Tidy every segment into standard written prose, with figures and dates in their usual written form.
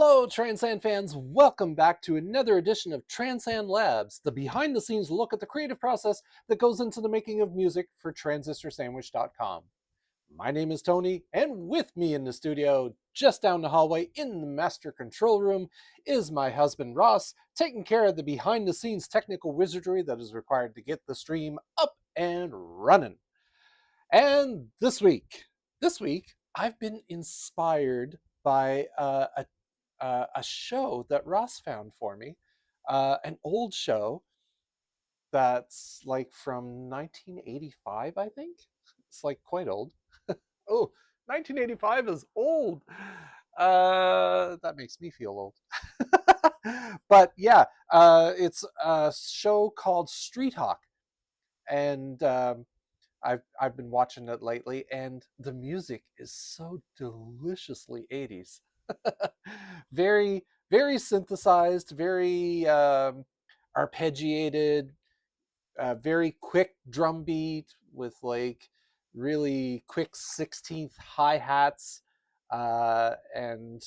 Hello, TranSan fans. Welcome back to another edition of TranSan Labs, the behind-the-scenes look at the creative process that goes into the making of music for TransistorSandwich.com. My name is Tony, and with me in the studio, just down the hallway in the master control room, is my husband Ross, taking care of the behind-the-scenes technical wizardry that is required to get the stream up and running. And this week, I've been inspired by a show that Ross found for me, an old show that's like from 1985, I think. It's like quite old. Oh, 1985 is old. That makes me feel old. But yeah, it's a show called Street Hawk, and I've been watching it lately, and the music is so deliciously 80s. Very synthesized, very arpeggiated, very quick drum beat with like really quick 16th hi-hats, and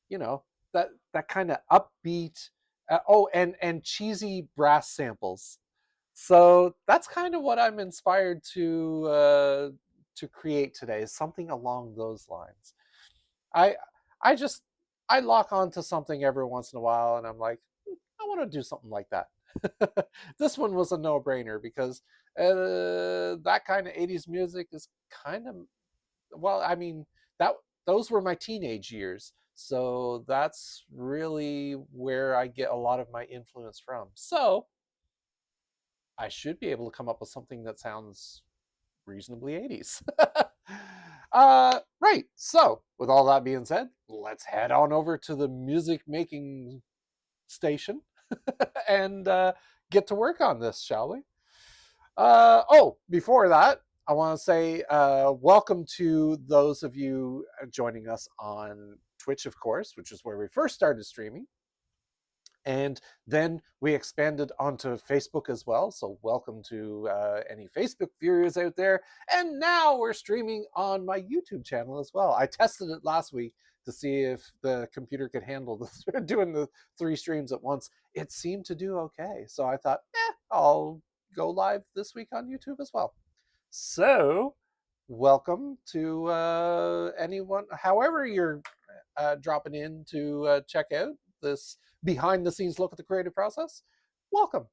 you know that kind of upbeat, and cheesy brass samples. So that's kind of what I'm inspired to create today, is something along those lines. I I just I lock onto something every once in a while, and I'm like, I want to do something like that. This one was a no-brainer because that kind of 80s music is kind of, well, I mean, that those were my teenage years. So that's really where I get a lot of my influence from. So I should be able to come up with something that sounds reasonably 80s. Right. So, with all that being said, let's head on over to the music making station and get to work on this, shall we? Before that, I want to say welcome to those of you joining us on Twitch, of course, which is where we first started streaming. And then we expanded onto Facebook as well. So welcome to any Facebook viewers out there. And now we're streaming on my YouTube channel as well. I tested it last week to see if the computer could handle doing the 3 streams at once. It seemed to do okay. So I thought, I'll go live this week on YouTube as well. So welcome to anyone, however you're dropping in to check out this behind the scenes look at the creative process. Welcome.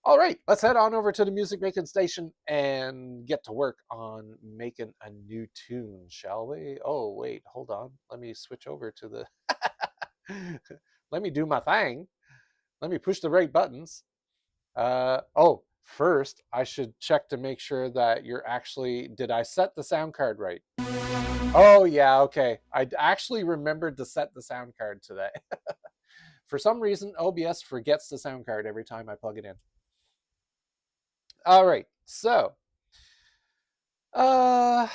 All right, let's head on over to the music making station and get to work on making a new tune, shall we? Oh, wait, hold on. Let me switch over to the let me do my thing. Let me push the right buttons. First I should check to make sure that you're actually, did I set the sound card right? Oh yeah, okay. I actually remembered to set the sound card today. For some reason, OBS forgets the sound card every time I plug it in. All right, so how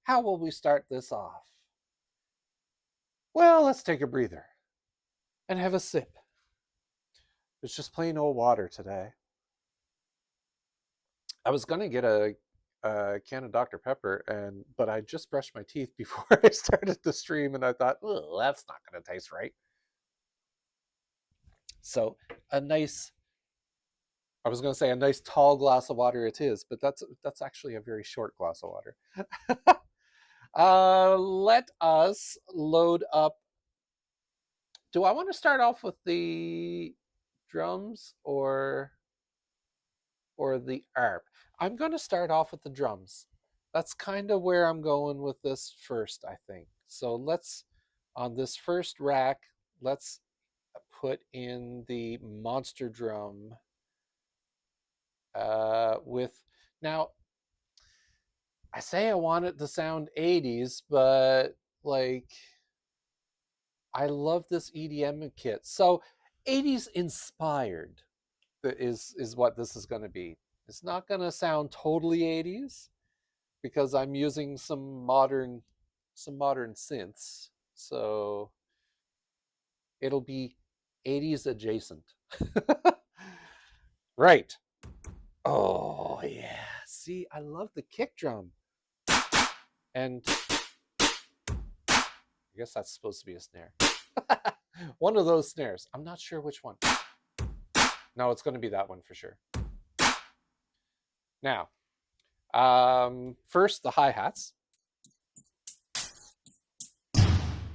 will we start this off? Well, let's take a breather and have a sip. It's just plain old water today. I was going to get a can of Dr. Pepper, but I just brushed my teeth before I started the stream, and I thought, that's not going to taste right. So I was going to say a nice tall glass of water it is, but that's actually a very short glass of water. Let us load up. Do I want to start off with the drums or the ARP? I'm going to start off with the drums. That's kind of where I'm going with this first, I think. So let's, on this first rack, let's put in the monster drum with, now I say I want it to sound 80s, but like I love this EDM kit. So 80s inspired is what this is going to be. It's not going to sound totally 80s because I'm using some modern synths. So it'll be 80s adjacent. Right. Oh yeah. See, I love the kick drum. And I guess that's supposed to be a snare. One of those snares. I'm not sure which one. No, it's going to be that one for sure. Now, first the hi-hats.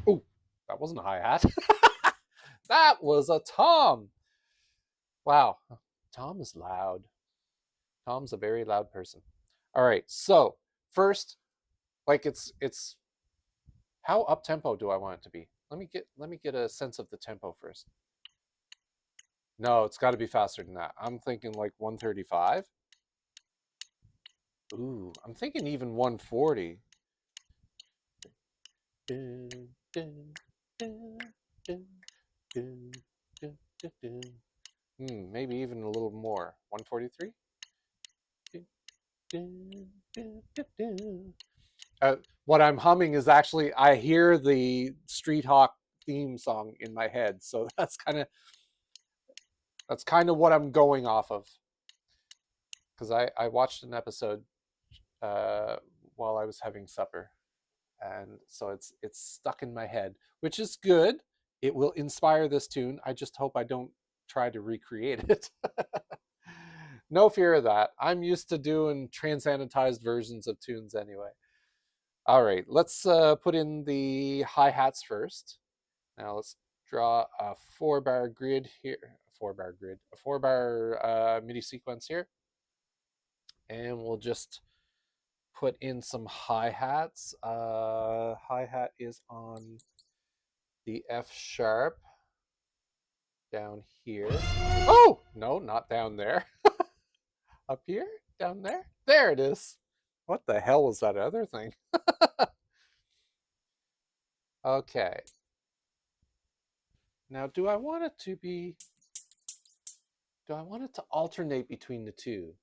Oh, that wasn't a hi-hat. That was a tom. Wow, Tom is loud. Tom's a very loud person. All right, so first, like it's how up tempo do I want it to be? Let me get a sense of the tempo first. No, it's got to be faster than that. I'm thinking like 135. Ooh, I'm thinking even 140. Maybe even a little more. 143? What I'm humming is actually, I hear the Street Hawk theme song in my head. So that's kind of what I'm going off of. Because I watched an episode while I was having supper. And so it's stuck in my head, which is good. It will inspire this tune. I just hope I don't try to recreate it. No fear of that. I'm used to doing transanitized versions of tunes anyway. All right, let's put in the hi-hats first. Now let's draw a 4-bar grid here. A 4-bar MIDI sequence here. And we'll just put in some hi-hats. Hi-hat is on the F sharp down here. Oh, no, not down there. Up here? Down there? There it is. What the hell was that other thing? Okay. Now, do I want it to alternate between the two?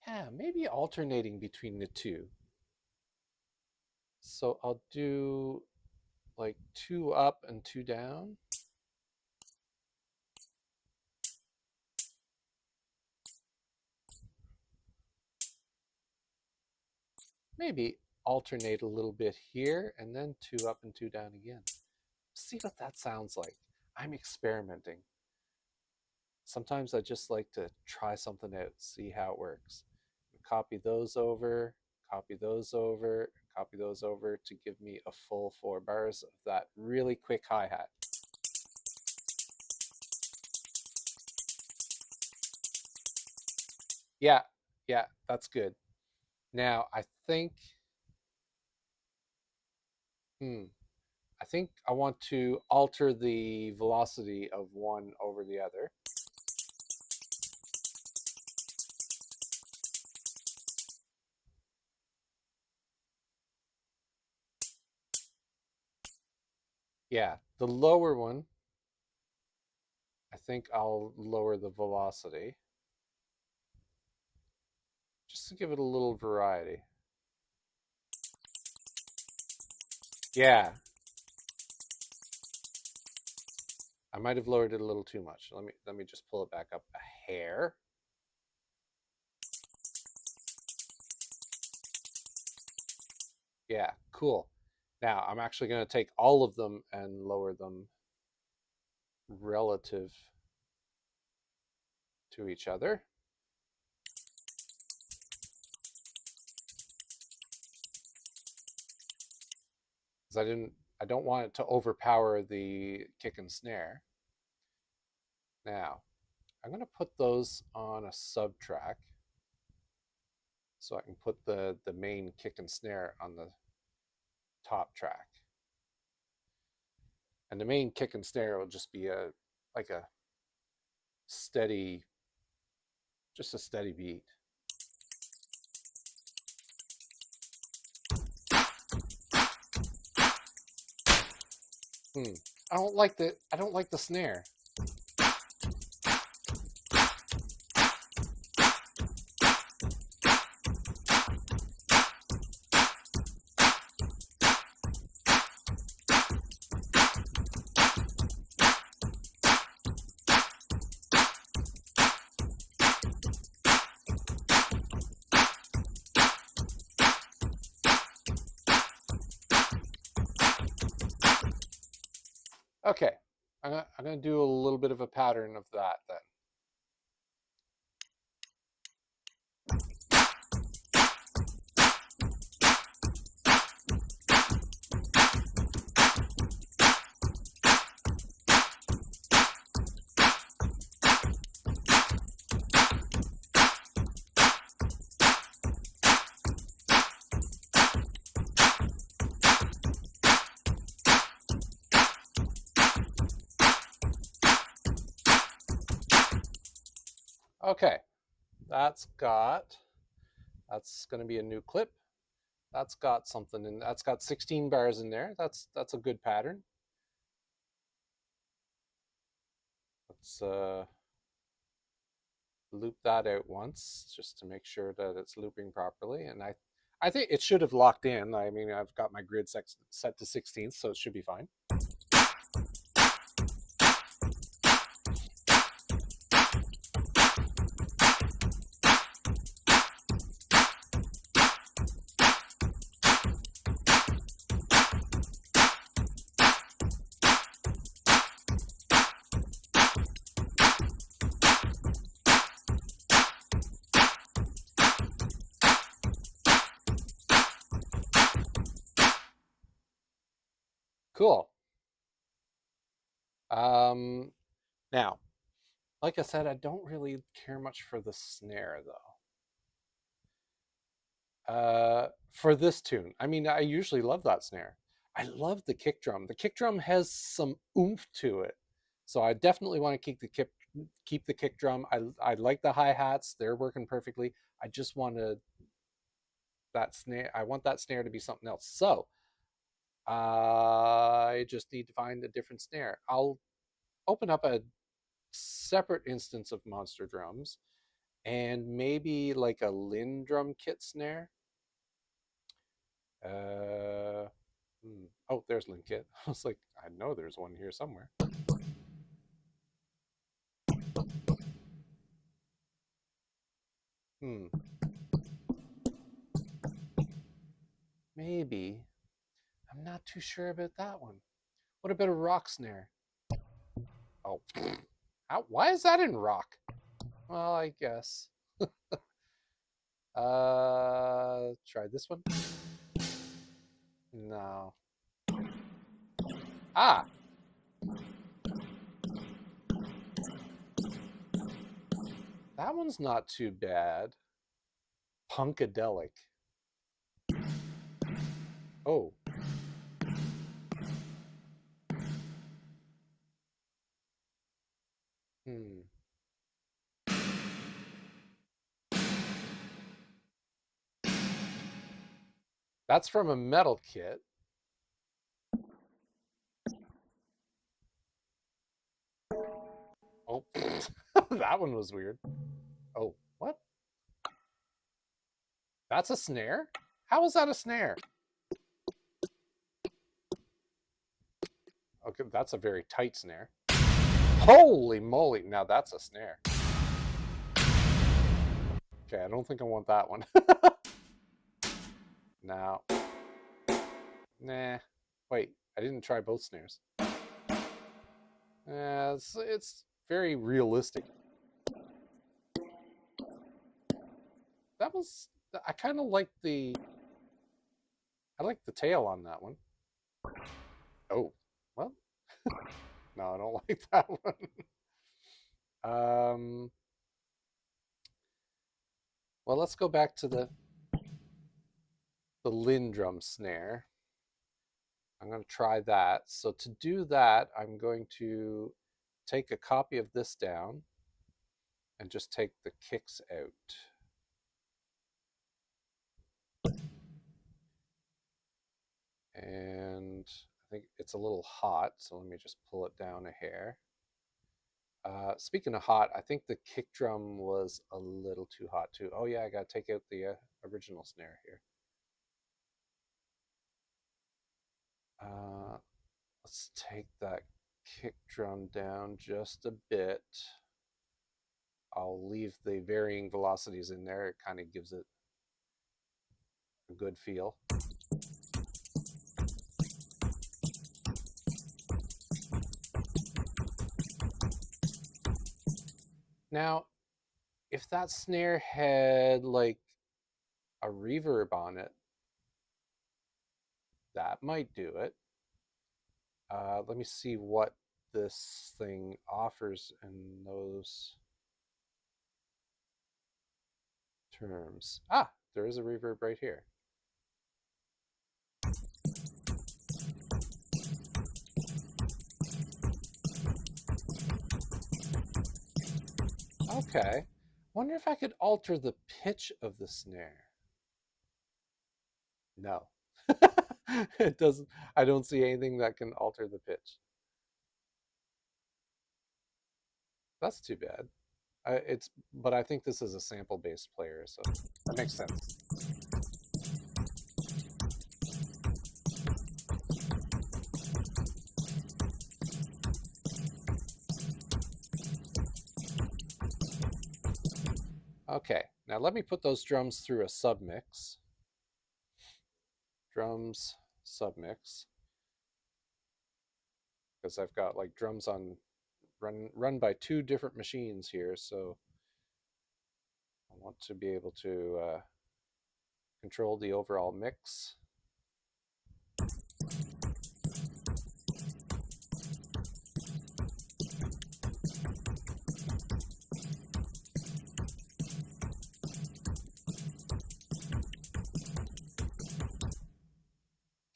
Yeah, maybe alternating between the two. So I'll do like 2 up and 2 down. Maybe alternate a little bit here and then 2 up and 2 down again. See what that sounds like. I'm experimenting. Sometimes I just like to try something out, see how it works. Copy those over, copy those over, copy those over to give me a full 4 bars of that really quick hi-hat. Yeah, that's good. Now I think I want to alter the velocity of one over the other. Yeah, the lower one, I think I'll lower the velocity just to give it a little variety. Yeah. I might have lowered it a little too much. Let me just pull it back up a hair. Yeah, cool. Now I'm actually going to take all of them and lower them relative to each other. Because I don't want it to overpower the kick and snare. Now, I'm going to put those on a sub track so I can put the main kick and snare on the top track. And the main kick and snare will just be like a steady, just a steady beat. I don't like the snare. Okay, I'm gonna do a little bit of a pattern of that then. Okay, that's going to be a new clip. That's got something in. That's got 16 bars in there. That's a good pattern. Let's loop that out once just to make sure that it's looping properly. And I think it should have locked in. I mean, I've got my grid set to 16th, so it should be fine. Cool. Now, like I said, I don't really care much for the snare though. For this tune, I mean, I usually love that snare. I love the kick drum. The kick drum has some oomph to it, so I definitely want to keep the kick drum. I like the hi hats; they're working perfectly. I just want that snare. I want that snare to be something else. So I just need to find a different snare. I'll open up a separate instance of monster drums and maybe like a Lin drum kit snare. Oh, there's Lin kit. I was like, I know there's one here somewhere. Hmm, maybe. I'm not too sure about that one. What about a rock snare? Oh, why is that in rock? Well, I guess. Try this one. No. Ah, that one's not too bad. Punkadelic. Oh, hmm. That's from a metal kit. Oh, that one was weird. Oh, what? That's a snare? How is that a snare? Okay, that's a very tight snare. Holy moly, now that's a snare. Okay, I don't think I want that one. Now, nah. Wait, I didn't try both snares. It's very realistic. That was, I kind of like I like the tail on that one. Oh, well, no, I don't like that one. Um, well, let's go back to the Lin drum snare. I'm going to try that. So to do that, I'm going to take a copy of this down and just take the kicks out. And I think it's a little hot, so let me just pull it down a hair. Speaking of hot, I think the kick drum was a little too hot too. Oh yeah, I got to take out the original snare here. Let's take that kick drum down just a bit. I'll leave the varying velocities in there. It kind of gives it a good feel. Now, if that snare had like a reverb on it, that might do it. Let me see what this thing offers in those terms. Ah, there is a reverb right here. Okay. Wonder if I could alter the pitch of the snare. No. It doesn't. I don't see anything that can alter the pitch. That's too bad. But I think this is a sample-based player, so that makes sense. Okay, now let me put those drums through a submix. Drums, submix. Because I've got like drums on run by two different machines here, so I want to be able to control the overall mix.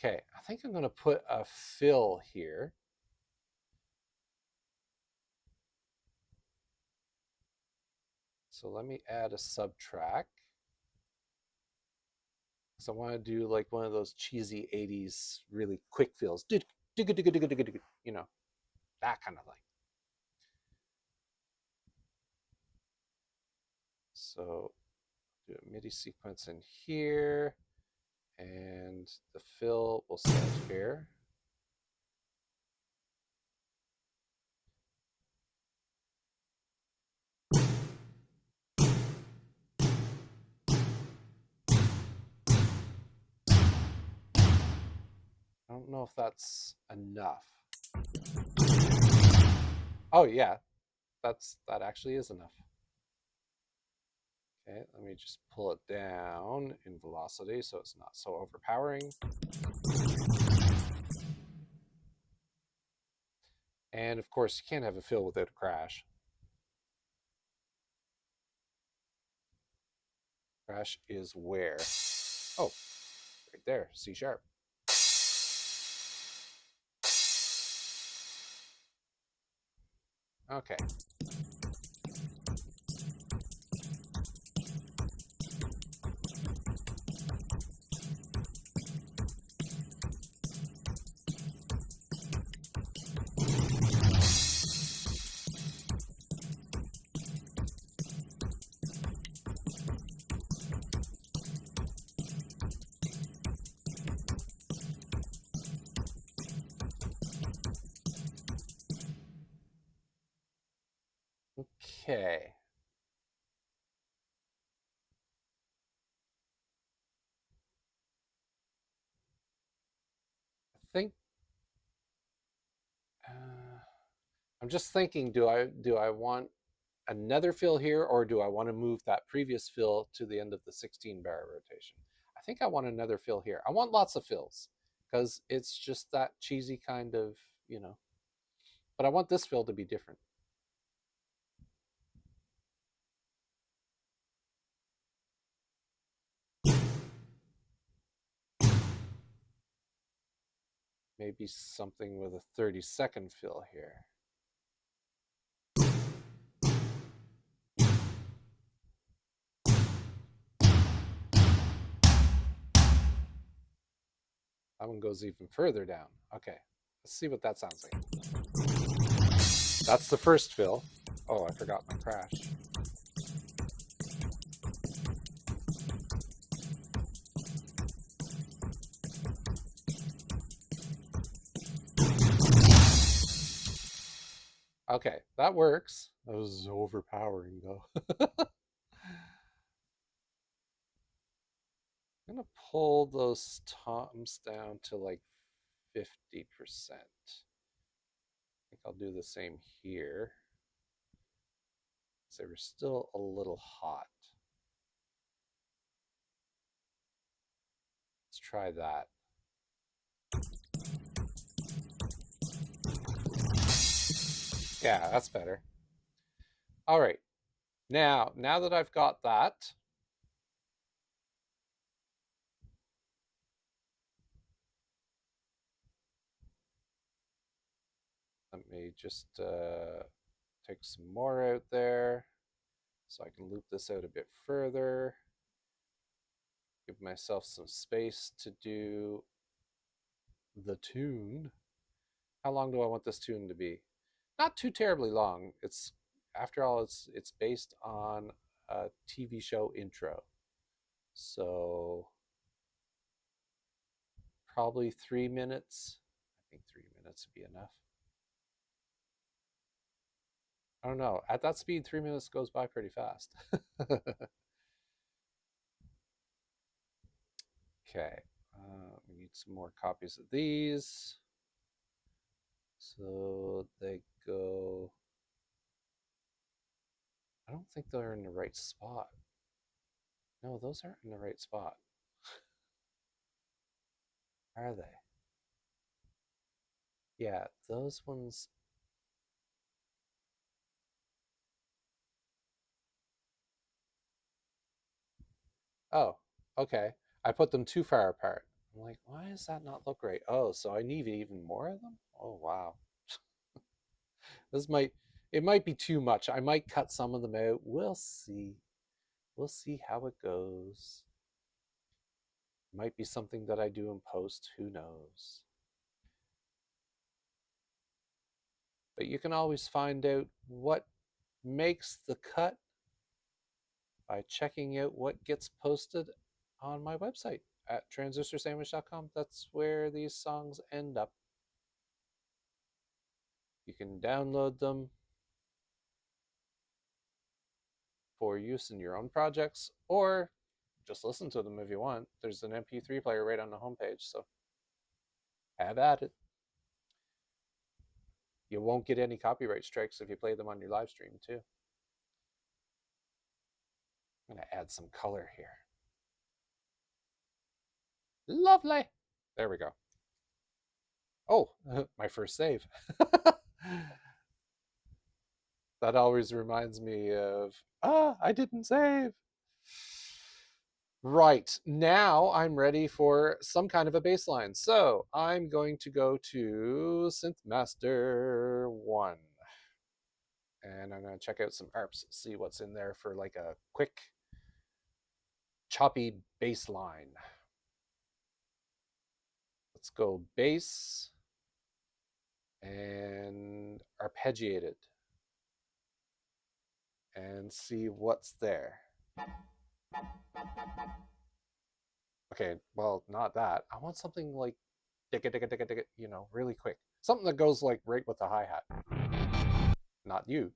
Okay, I think I'm going to put a fill here. So let me add a subtrack. So I want to do like one of those cheesy 80s really quick fills. You know, that kind of thing. So do a MIDI sequence in here, and the fill will set here. I don't know if that's enough. Oh yeah, that actually is enough. Okay, let me just pull it down in velocity so it's not so overpowering. And of course, you can't have a fill without a crash. Crash is where? Oh, right there, C sharp. Okay. Okay. I think I'm just thinking, do I want another fill here, or do I want to move that previous fill to the end of the 16 bar rotation? I think I want another fill here. I want lots of fills because it's just that cheesy kind of, you know, but I want this fill to be different. Maybe something with a 30-second fill here. That one goes even further down. Okay, let's see what that sounds like. That's the first fill. Oh, I forgot my crash. Okay, that works. That was overpowering though. I'm gonna pull those toms down to like 50%. I think I'll do the same here. They were still a little hot. Let's try that. Yeah, that's better. All right. Now that I've got that, let me just take some more out there so I can loop this out a bit further. Give myself some space to do the tune. How long do I want this tune to be? Not too terribly long. It's, after all, it's based on a TV show intro. So probably 3 minutes. I think 3 minutes would be enough. I don't know. At that speed, 3 minutes goes by pretty fast. Okay. We need some more copies of these. So they go. I don't think they're in the right spot. No, those aren't in the right spot. Are they? Yeah, those ones. Oh, okay. I put them too far apart. I'm like, why does that not look right? Oh, so I need even more of them? Oh, wow. It might be too much. I might cut some of them out. We'll see. We'll see how it goes. Might be something that I do in post. Who knows? But you can always find out what makes the cut by checking out what gets posted on my website at transistorsandwich.com. That's where these songs end up. You can download them for use in your own projects, or just listen to them if you want. There's an MP3 player right on the homepage, so have at it. You won't get any copyright strikes if you play them on your live stream too. I'm going to add some color here. Lovely. There we go. Oh, my first save. That always reminds me of, I didn't save. Right, now I'm ready for some kind of a bass line. So I'm going to go to Synthmaster 1. And I'm going to check out some ARPs, see what's in there for like a quick, choppy bass line. Let's go bass and arpeggiated and see what's there. Okay, well, not that. I want something like digga digga digga digga, you know, really quick. Something that goes like right with the hi-hat. Not you.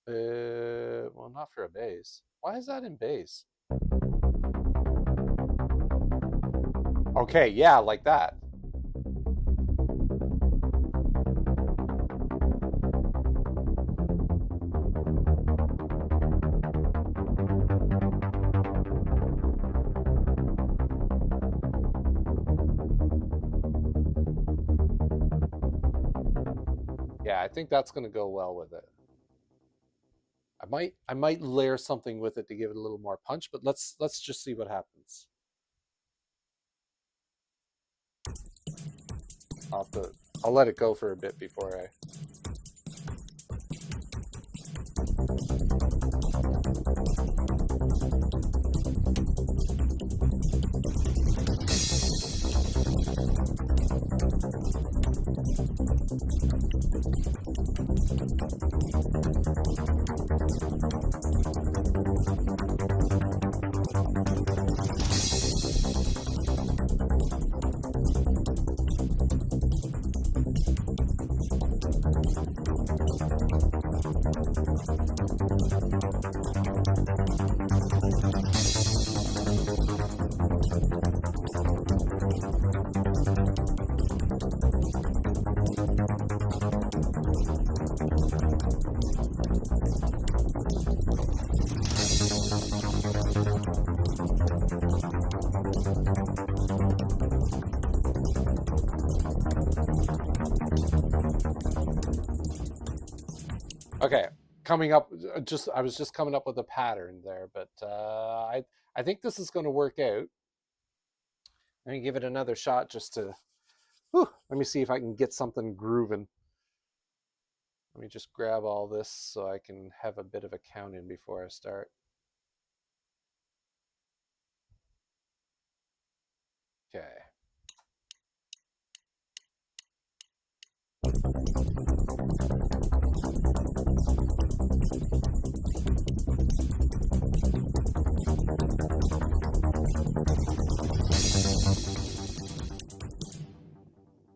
Well, not for a bass. Why is that in bass? Okay, yeah, like that. Yeah, I think that's going to go well with it. I might layer something with it to give it a little more punch, but let's just see what happens. I'll let it go for a bit before I. Okay, coming up, I was just coming up with a pattern there, but I think this is going to work out. Let me give it another shot just to, whew, let me see if I can get something grooving. Let me just grab all this so I can have a bit of a count in before I start. Okay.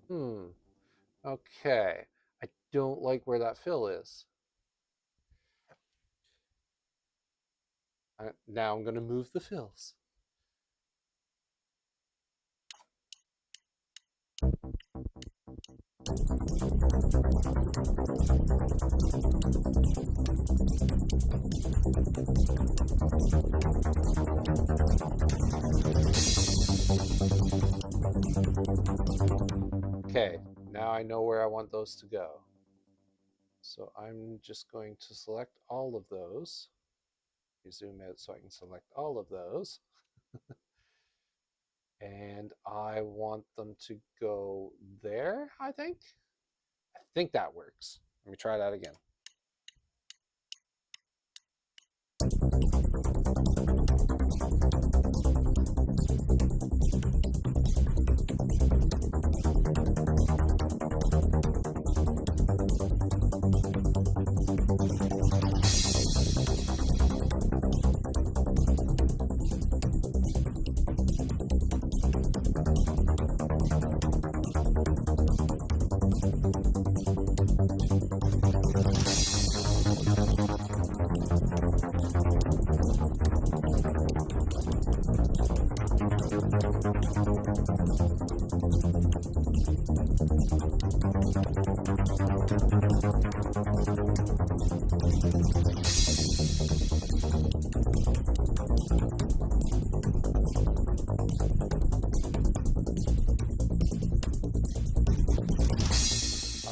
Hmm. Okay. I don't like where that fill is. Now I'm going to move the fills. Okay, now I know where I want those to go. So I'm just going to select all of those. Zoom out so I can select all of those. And I want them to go there, I think. I think that works. Let me try that again.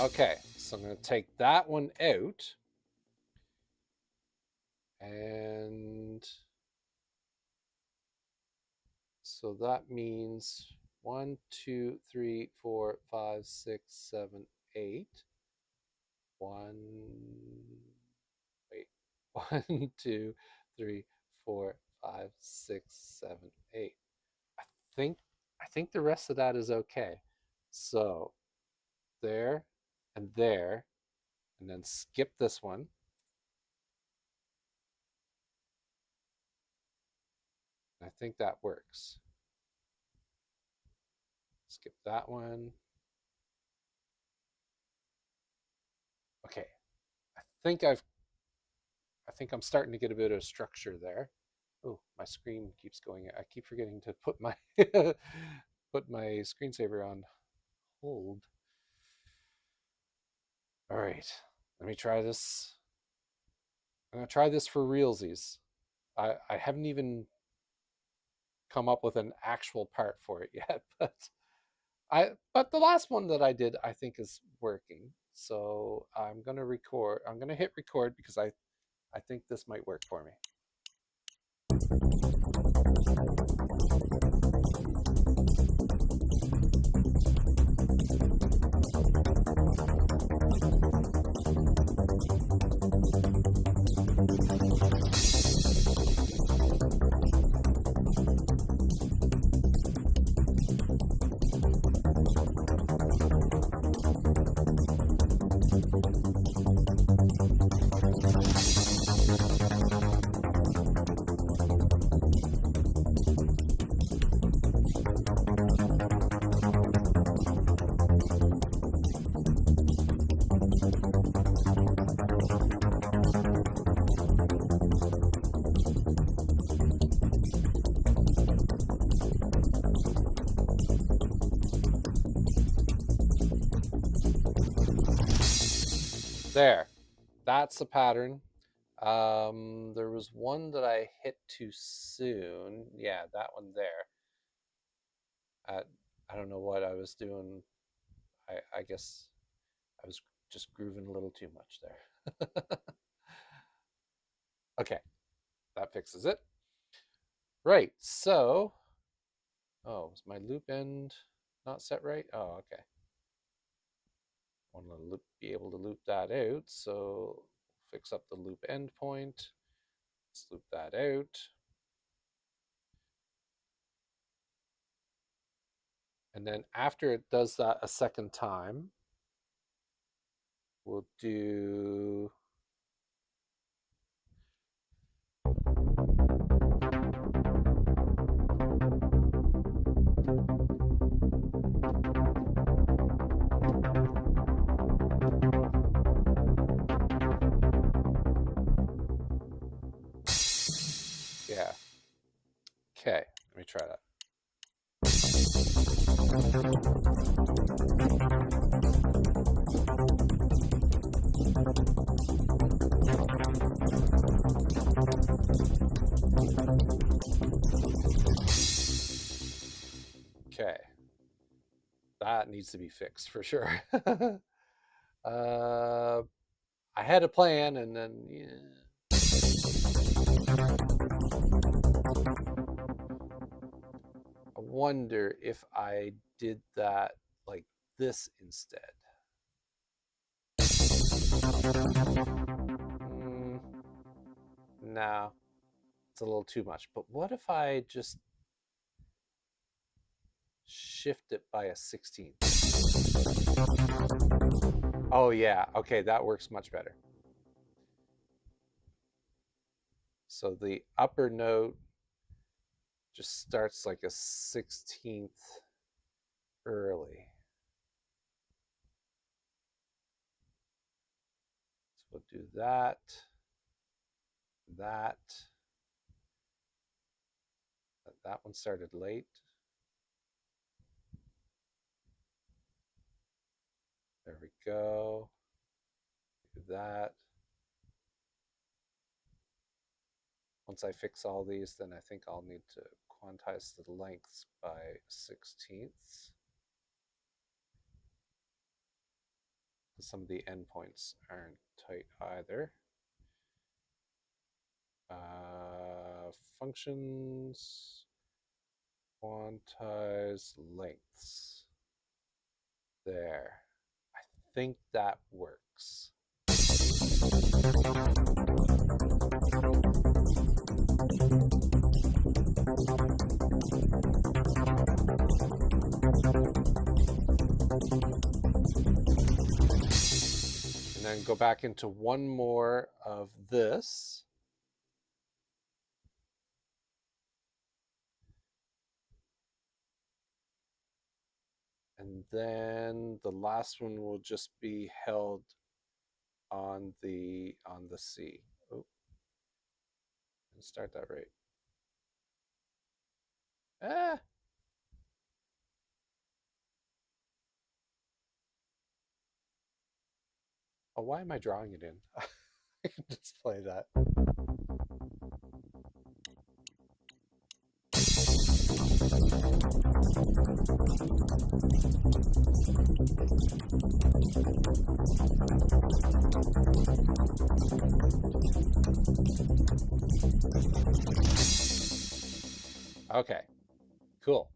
Okay, so I'm going to take that one out. And so that means 1, 2, 3, 4, 5, 6, 7, 8. 1, wait, 1, 2, 3, 4, 5, 6, 7, 8. I think I think the rest of that is okay. So there and there, and then skip this one. I think that works. Skip that one. Okay. I think I've I think I'm starting to get a bit of structure there. Oh, my screen keeps going. I keep forgetting to put my put my screensaver on hold. All right. Let me try this. I'm gonna try this for realsies. I haven't even come up with an actual part for it yet, but the last one that I did I think is working. So I'm gonna record. I'm gonna hit record because I think this might work for me. There, that's the pattern. There was one that I hit too soon. Yeah, that one there. I don't know what I was doing. I guess I was just grooving a little too much there. Okay, that fixes it. Right, so, oh, is my loop end not set right? Oh, okay. I want to be able to loop that out, so fix up the loop endpoint. Let's loop that out. And then after it does that a second time, we'll do yeah. Okay, let me try that. Okay, that needs to be fixed for sure. uh, I had a plan, and then yeah. I wonder if I did that like this instead. Mm, no, it's a little too much. But what if I just shift it by a 16th? Oh, yeah. Okay, that works much better. So the upper note just starts like a 16th early. So we'll do that, that. That one started late. There we go. Do that. Once I fix all these, then I think I'll need to quantize the lengths by 16ths. Some of the endpoints aren't tight either. Functions, quantize lengths. There. I think that works. And then go back into one more of this. And then the last one will just be held on the C. Oh, and start that right. Ah. Oh, why am I drawing it in? I can just play that. Okay, cool.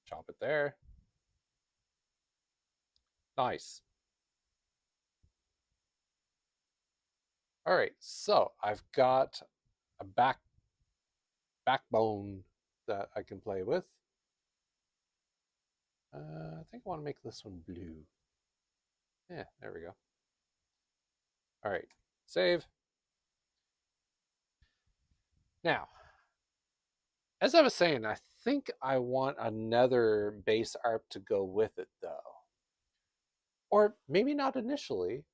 Chop it there. Nice. All right, so I've got a backbone that I can play with. I think I want to make this one blue. Yeah, there we go. All right, save. Now, as I was saying, I think I want another bass arp to go with it, though. Or maybe not initially.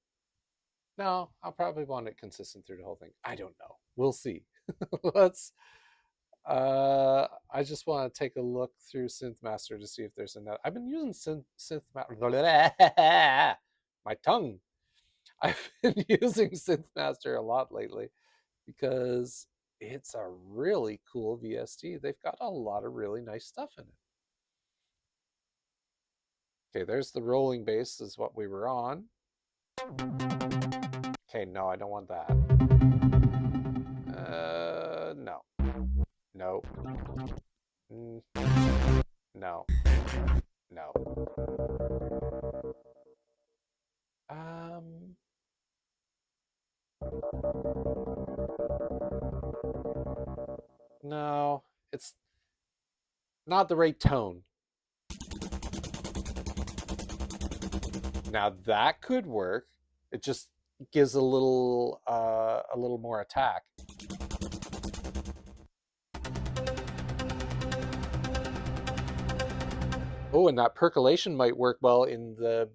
No, I'll probably want it consistent through the whole thing. I don't know. We'll see. Let's. I just want to take a look through SynthMaster to see if there's another. I've been using SynthMaster. My tongue. I've been using SynthMaster a lot lately because it's a really cool VST. They've got a lot of really nice stuff in it. Okay, there's the rolling bass is what we were on. Okay, no, I don't want that. No. No. No. No. Um, no, it's not the right tone. Now that could work. It just gives a little more attack. Oh, and that percolation might work well in the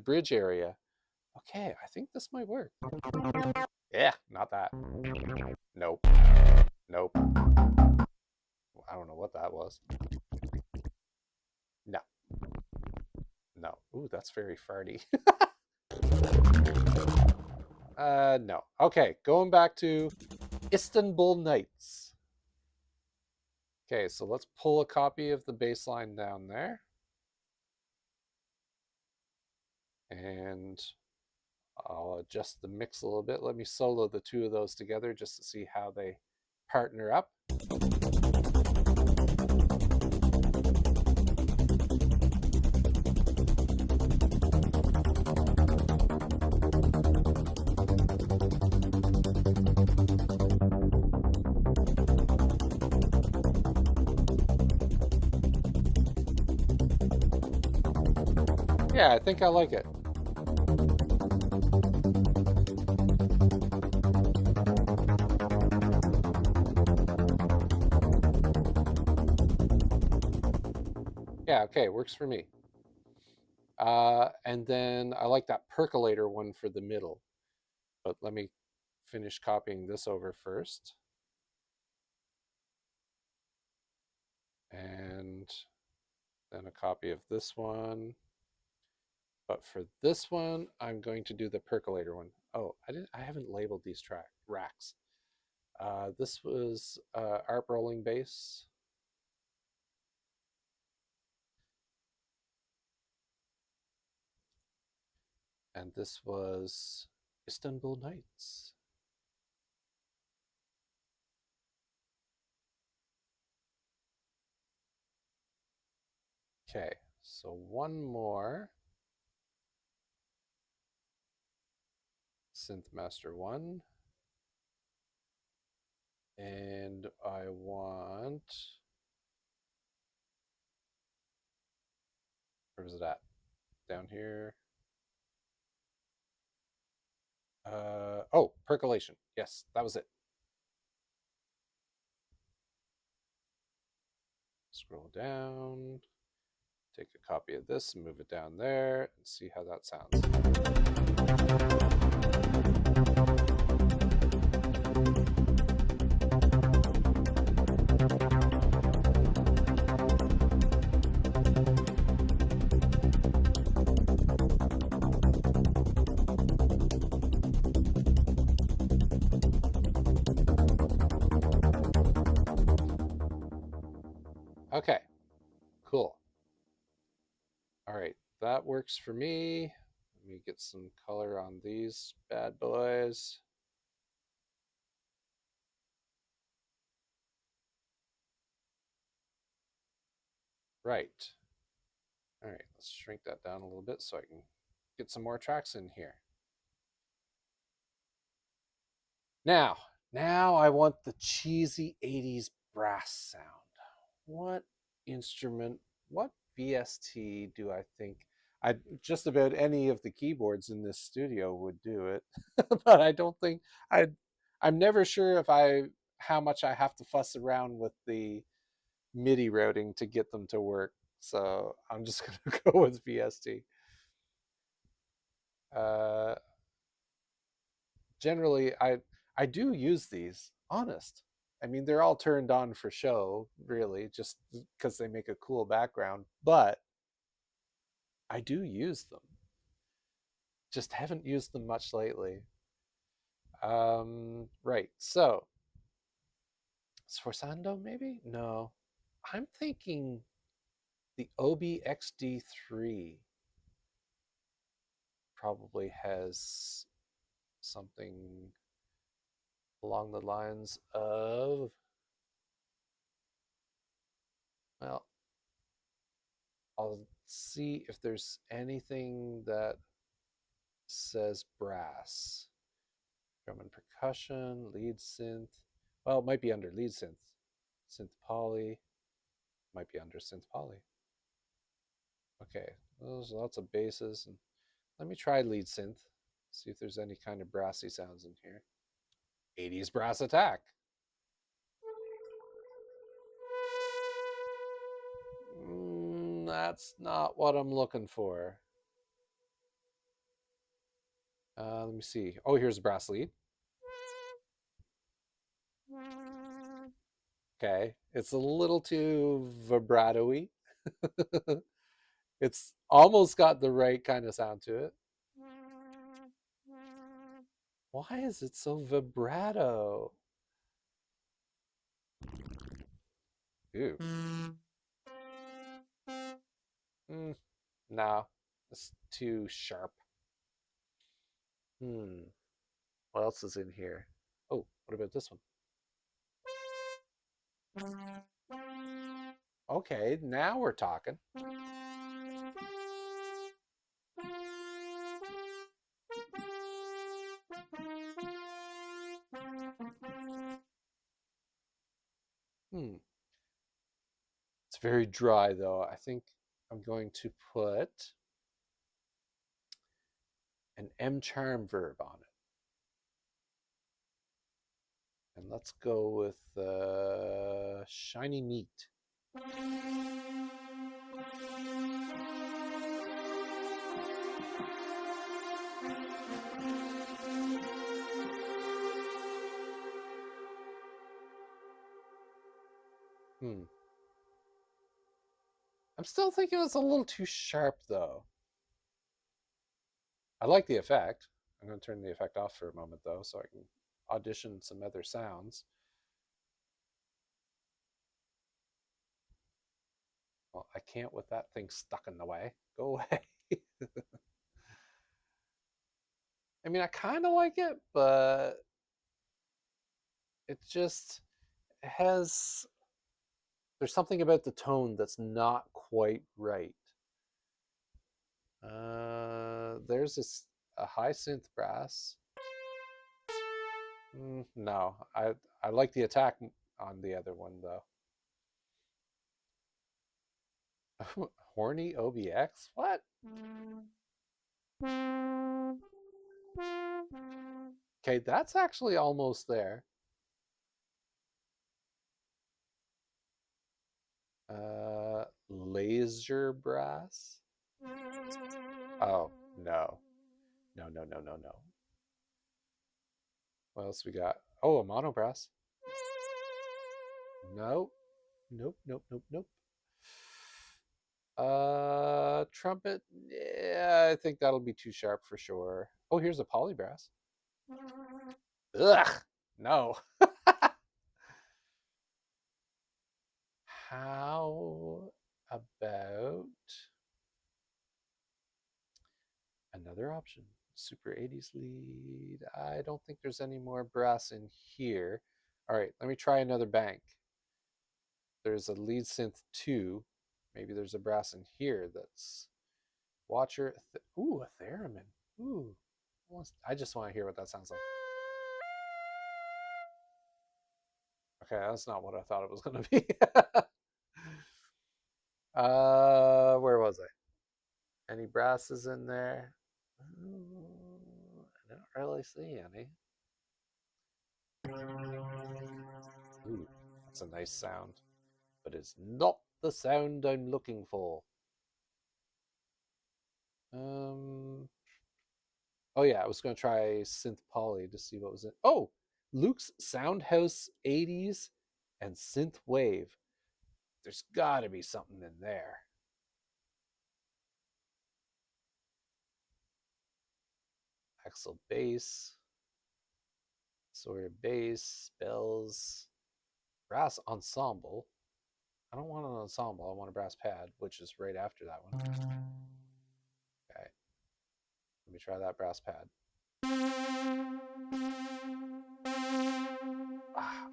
bridge area. Okay, I think this might work. Yeah, not that. Nope. Nope. I don't know what that was. No. No. Ooh, that's very farty. No. Okay, going back to Istanbul Nights. Okay, so let's pull a copy of the bass line down there. And I'll adjust the mix a little bit. Let me solo the two of those together just to see how they partner up. Yeah, I think I like it. Yeah, okay, works for me. And then I like that percolator one for the middle. But let me finish copying this over first. And then a copy of this one. But for this one, I'm going to do the percolator one. Oh, I haven't labeled these racks. This was ARP rolling bass. And this was Istanbul Nights. Okay, so one more. Synth Master 1. And I want, where is it at? Down here. Oh, percolation. Yes, that was it. Scroll down, take a copy of this, and move it down there, and see how that sounds. Okay, cool. All right, that works for me. Let me get some color on these bad boys. Right. All right, let's shrink that down a little bit so I can get some more tracks in here. Now I want the cheesy 80s brass sound. What instrument, what VST do I think? I just about any of the keyboards in this studio would do it, but I don't think I. I'm never sure if I how much I have to fuss around with the MIDI routing to get them to work. So I'm just gonna go with VST. Uh, Generally, I do use these. Honest. I mean, they're all turned on for show, really, just because they make a cool background. But I do use them. Just haven't used them much lately. Right. So, Sforzando, maybe? No. I'm thinking The OBXD3 probably has something along the lines of, well, I'll see if there's anything that says brass. Drum and percussion, lead synth. Well, it might be under lead synth. Synth poly might be under synth poly. Okay, there's lots of basses. And let me try lead synth. See if there's any kind of brassy sounds in here. 80s brass attack. That's not what I'm looking for. Let me see. Oh, here's a brass lead. Okay, it's a little too vibrato-y. It's almost got the right kind of sound to it. Why is it so vibrato? Ooh. No, it's too sharp. What else is in here? Oh, what about this one? Okay, now we're talking. It's very dry though. I think I'm going to put an M charm verb on it. And let's go with shiny neat. I'm still thinking it's a little too sharp though. I like the effect. I'm going to turn the effect off for a moment though so I can audition some other sounds. Well, I can't with that thing stuck in the way. Go away. I mean, I kind of like it, but it just has, there's something about the tone that's not quite right. There's a high synth brass. No, I like the attack on the other one though. Horny OBX? What? Okay, that's actually almost there. Laser brass? Oh, no. No, no, no, no, no. What else we got? Oh, a mono brass. Nope. Nope, nope, nope, nope. Trumpet. Yeah, I think that'll be too sharp for sure. Oh, here's a poly brass. Ugh, no. How about another option? Super 80s lead. I don't think there's any more brass in here. All right, let me try another bank. There's a lead synth 2. Maybe there's a brass in here that's Watcher. Ooh, a theremin. Ooh. I just want to hear what that sounds like. Okay, that's not what I thought it was going to be. Where was I? Any brasses in there? I don't really see any. Ooh, that's a nice sound, but it's not the sound I'm looking for. Oh yeah, I was going to try synth poly to see what was in. Oh, Luke's Soundhouse 80s and synth wave. There's got to be something in there. Axel bass, Sawyer bass, bells, brass ensemble. I don't want an ensemble. I want a brass pad, which is right after that one. Okay. Let me try that brass pad.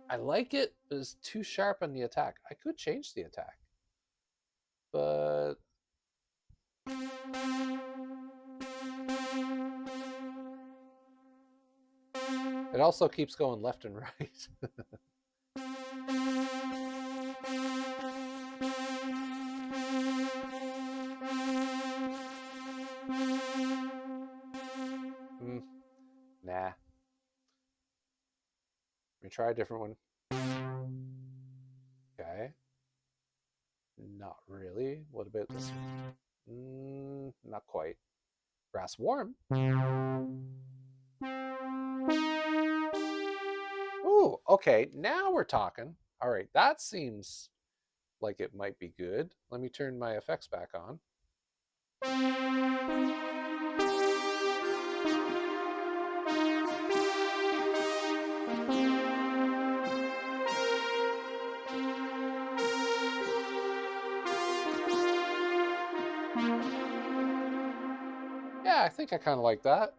I like it, but it's too sharp on the attack. I could change the attack, but it also keeps going left and right. Nah. Let me try a different one. Okay. Not really. What about this one? Not quite. Brass warm. Ooh, okay. Now we're talking. All right, that seems like it might be good. Let me turn my effects back on. Yeah, I think I kind of like that.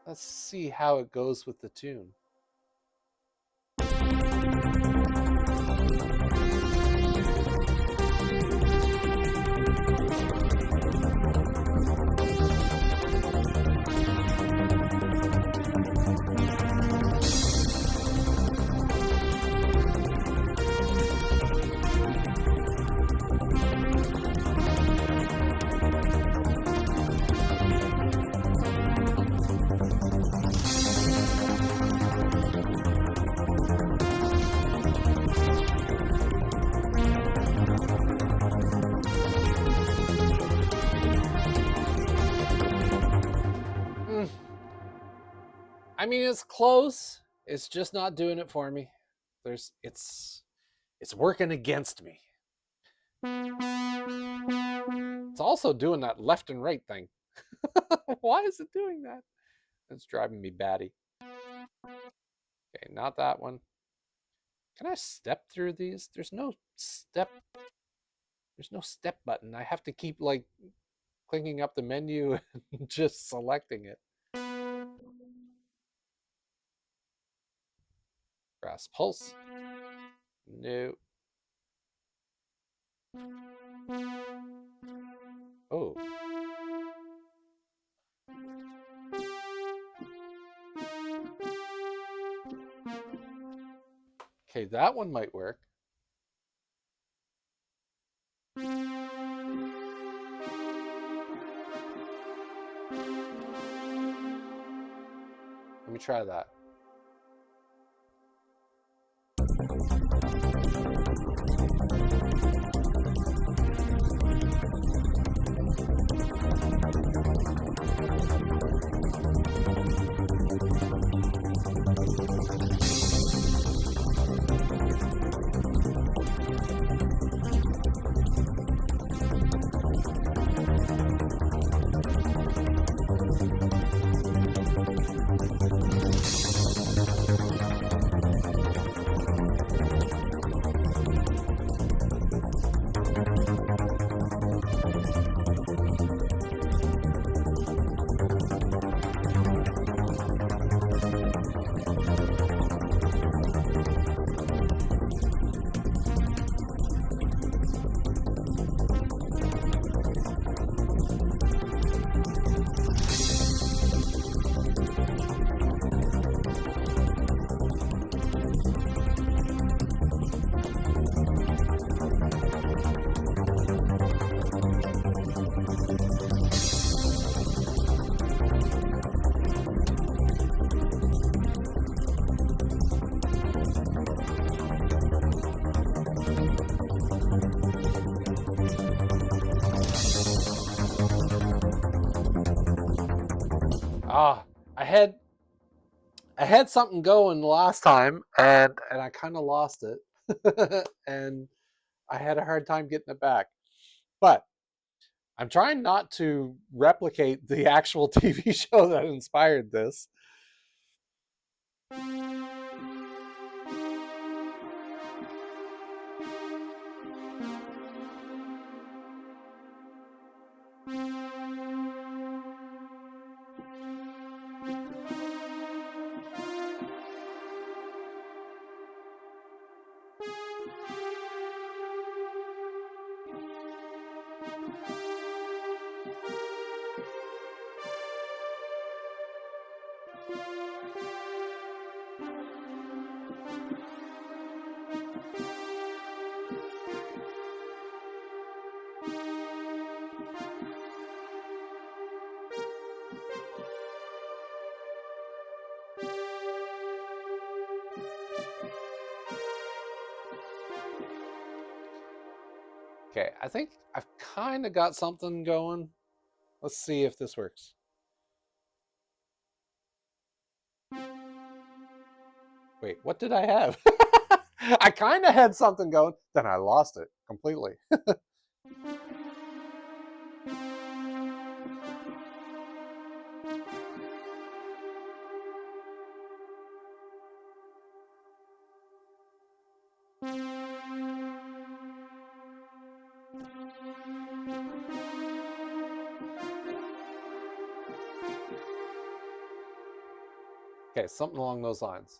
Let's see how it goes with the tune. I mean, it's close. It's just not doing it for me. It's working against me. It's also doing that left and right thing. Why is it doing that? It's driving me batty. Okay, not that one. Can I step through these? There's no step button. I have to keep like clicking up the menu and just selecting it. Brass pulse. No. Oh. Okay, that one might work. Let me try that. I had something going last time and I kind of lost it. And I had a hard time getting it back. But I'm trying not to replicate the actual TV show that inspired this. Okay, I think I've kind of got something going. Let's see if this works. Wait, what did I have? I kind of had something going, then I lost it completely. Okay, something along those lines.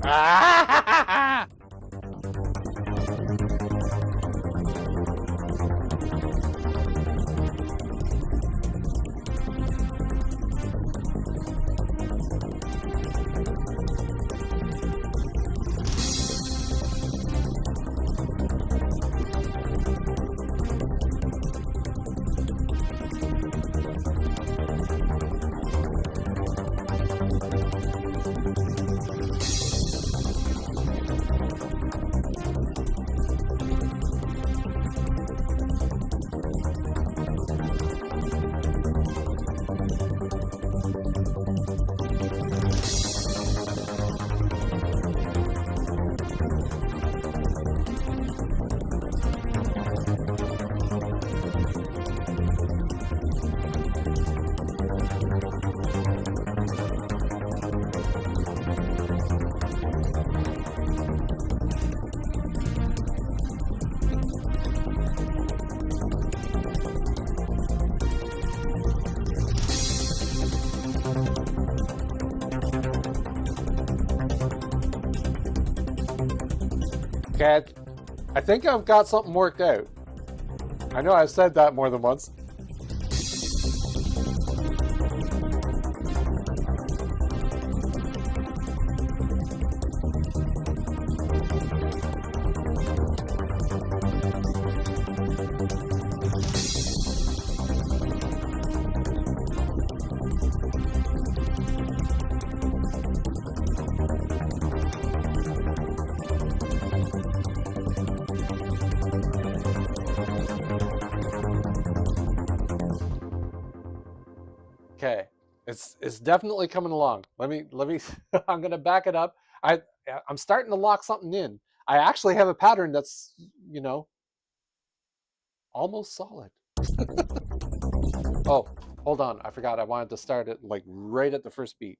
Ah! Okay, I think I've got something worked out. I know I've said that more than once. Okay, it's definitely coming along. Let me I'm gonna back it up. I'm starting to lock something in. I actually have a pattern that's, almost solid. Oh, hold on, I forgot. I wanted to start it like right at the first beat.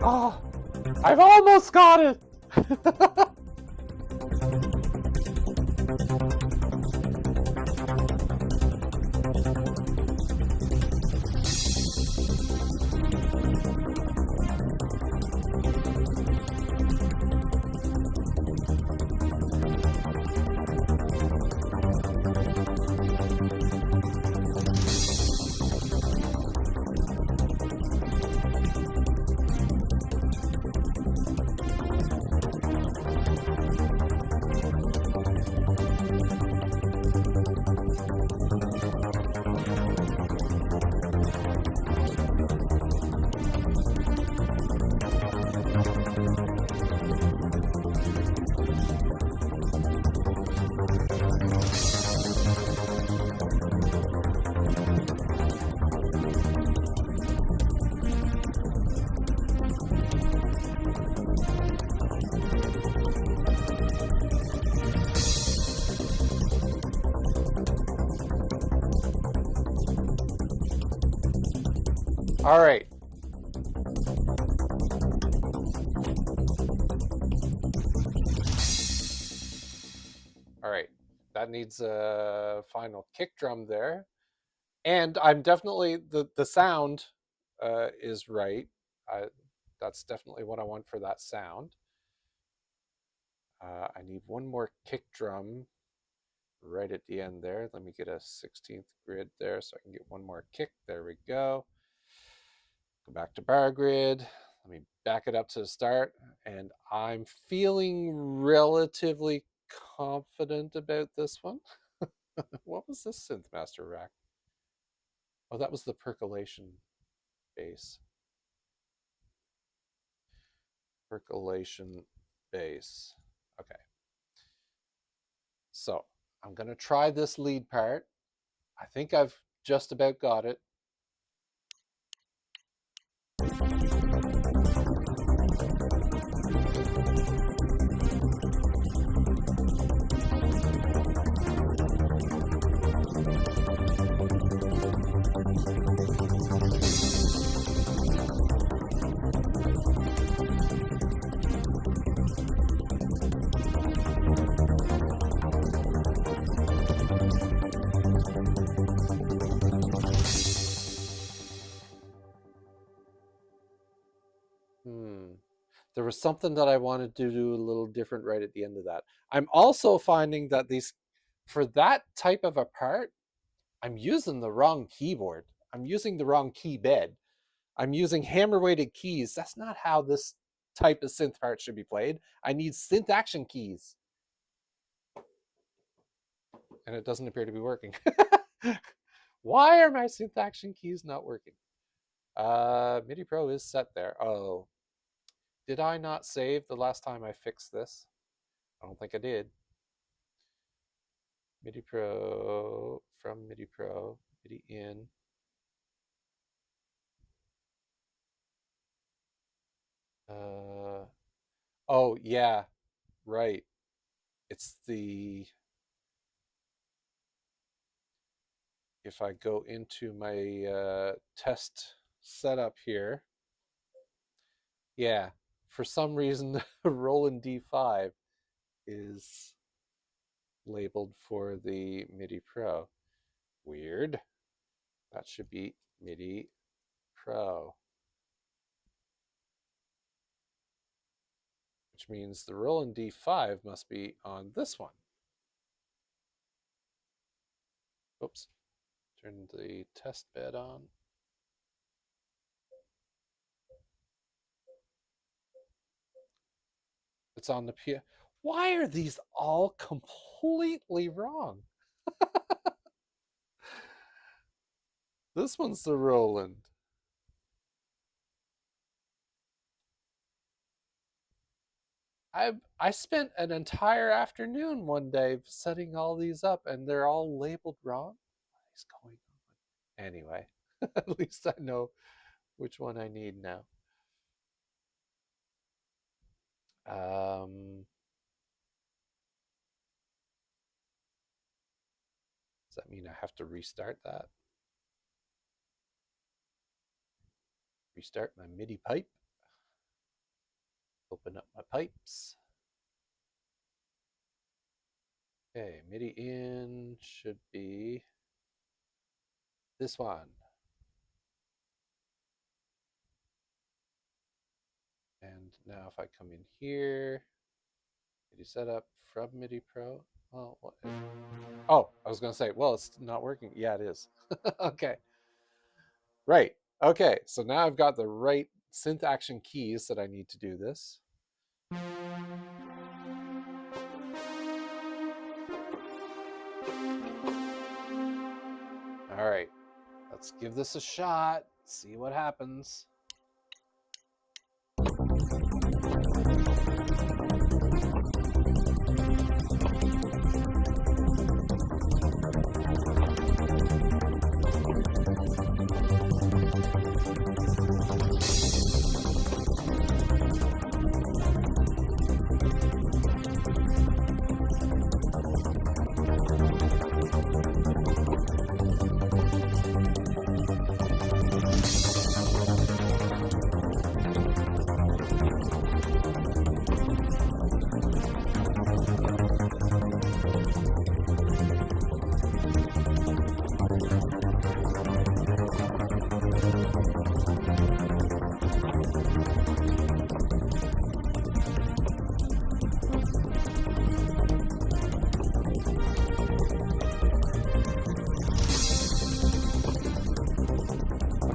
Oh, I've almost got it. All right. All right. That needs a final kick drum there. And I'm definitely the sound is right. I, that's definitely what I want for that sound. I need one more kick drum right at the end there. Let me get a 16th grid there so I can get one more kick. There we go. Go back to bar grid. Let me back it up to the start. And I'm feeling relatively confident about this one. What was this synth master rack? Oh, that was the percolation bass. Percolation bass. Okay. So I'm going to try this lead part. I think I've just about got it. There was something that I wanted to do a little different right at the end of that. I'm also finding that these, for that type of a part, I'm using the wrong keyboard. I'm using the wrong key bed. I'm using hammer weighted keys. That's not how this type of synth part should be played. I need synth action keys. And it doesn't appear to be working. Why are my synth action keys not working? MIDI Pro is set there. Oh, did I not save the last time I fixed this? I don't think I did. MIDI Pro, from MIDI Pro, MIDI in. Oh, yeah, right. It's the, if I go into my test setup here, yeah, for some reason, Roland D5 is labeled for the MIDI Pro. Weird. That should be MIDI Pro, which means the Roland D5 must be on this one. Oops, turn the test bed on. It's on the piano. Why are these all completely wrong? This one's the Roland. I spent an entire afternoon one day setting all these up, and they're all labeled wrong. What is going on? Anyway, at least I know which one I need now. Does that mean I have to restart that? Restart my MIDI pipe? Open up my pipes. Okay, MIDI in should be this one. And now if I come in here, MIDI setup from MIDI Pro. Oh, what? Oh, I was going to say, well, it's not working. Yeah, it is. Okay. Right. Okay, so now I've got the right synth action keys that I need to do this. All right, let's give this a shot, see what happens.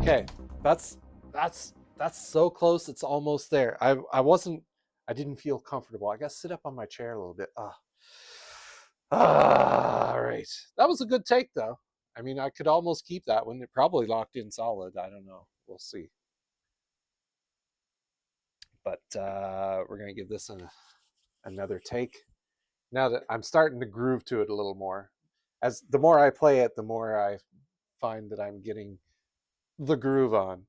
Okay, that's so close. It's almost there. I didn't feel comfortable. I got to sit up on my chair a little bit. All right. That was a good take though. I mean, I could almost keep that one. It probably locked in solid. I don't know. We'll see. But we're going to give this another take. Now that I'm starting to groove to it a little more. As the more I play it, the more I find that I'm getting the groove on.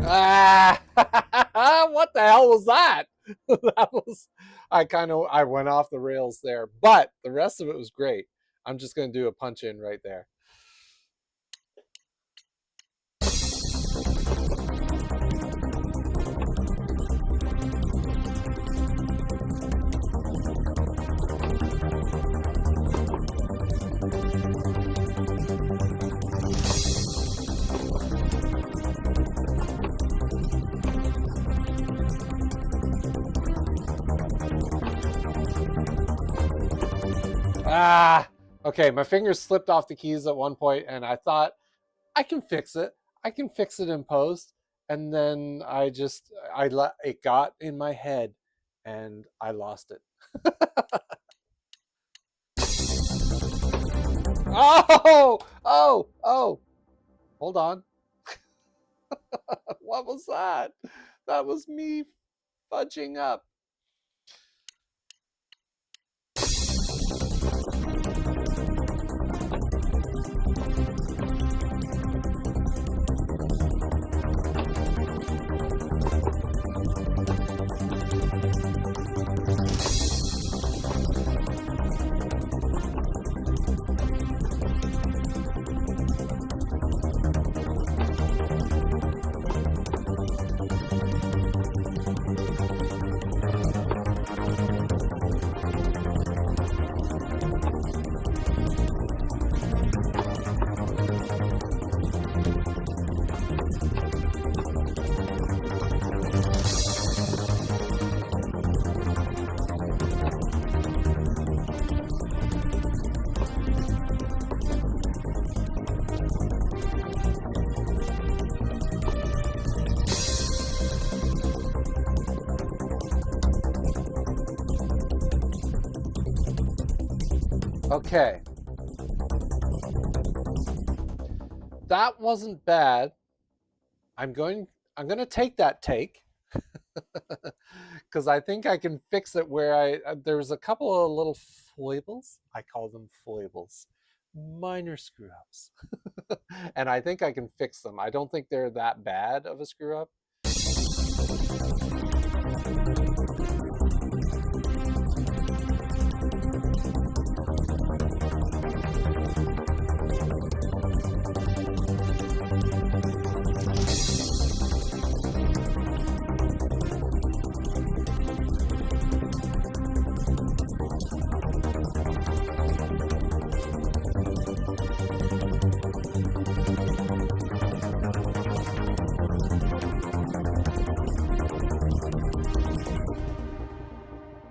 Ah, what the hell was that? That was, I went off the rails there, but the rest of it was great. I'm just going to do a punch in right there. Okay, my fingers slipped off the keys at one point, and I thought, I can fix it. I can fix it in post. And then it got in my head, and I lost it. Oh, oh, oh. Hold on. What was that? That was me fudging up. Okay. That wasn't bad. I'm going to take that take because I think I can fix it where there's a couple of little foibles. I call them foibles. Minor screw ups. And I think I can fix them. I don't think they're that bad of a screw up.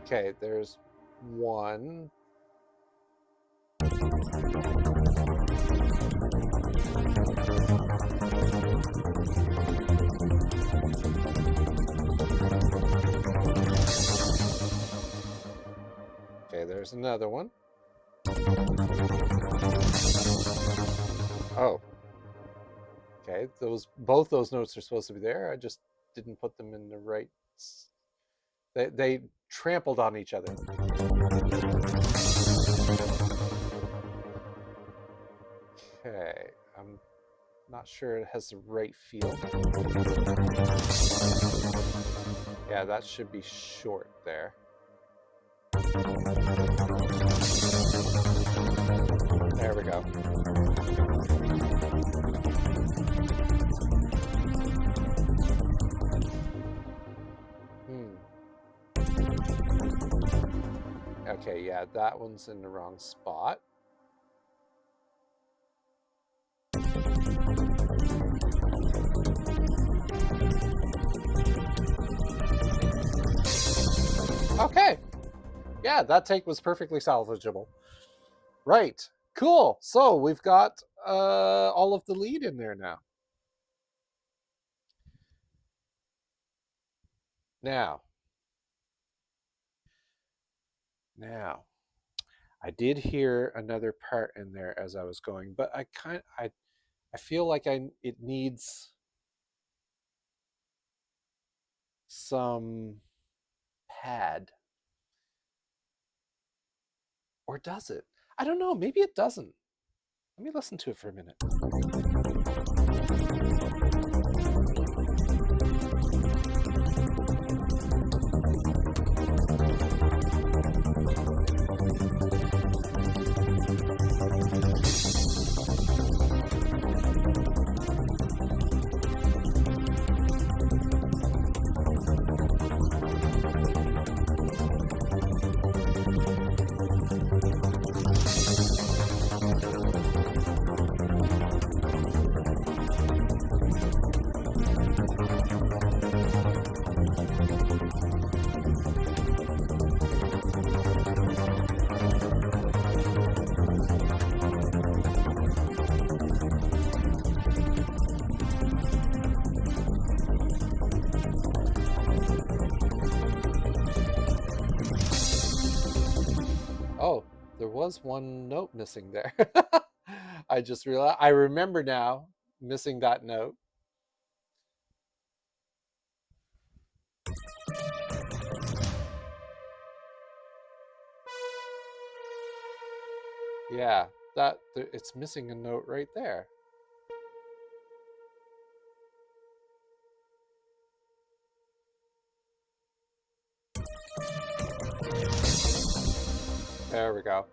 Okay, there's one. Okay, there's another one. Oh. Okay, both those notes are supposed to be there. I just didn't put them in the right. They trampled on each other. Okay, I'm not sure it has the right feel. Yeah, that should be short there. There we go. Okay, yeah, that one's in the wrong spot. Okay. Yeah, that take was perfectly salvageable. Right. Cool. So we've got all of the lead in there now. Now, I did hear another part in there as I was going, but I feel like it needs some pad. Or does it? I don't know. Maybe it doesn't. Let me listen to it for a minute. There was one note missing there. I just realized, I remember now missing that note. Yeah, it's missing a note right there. There we go.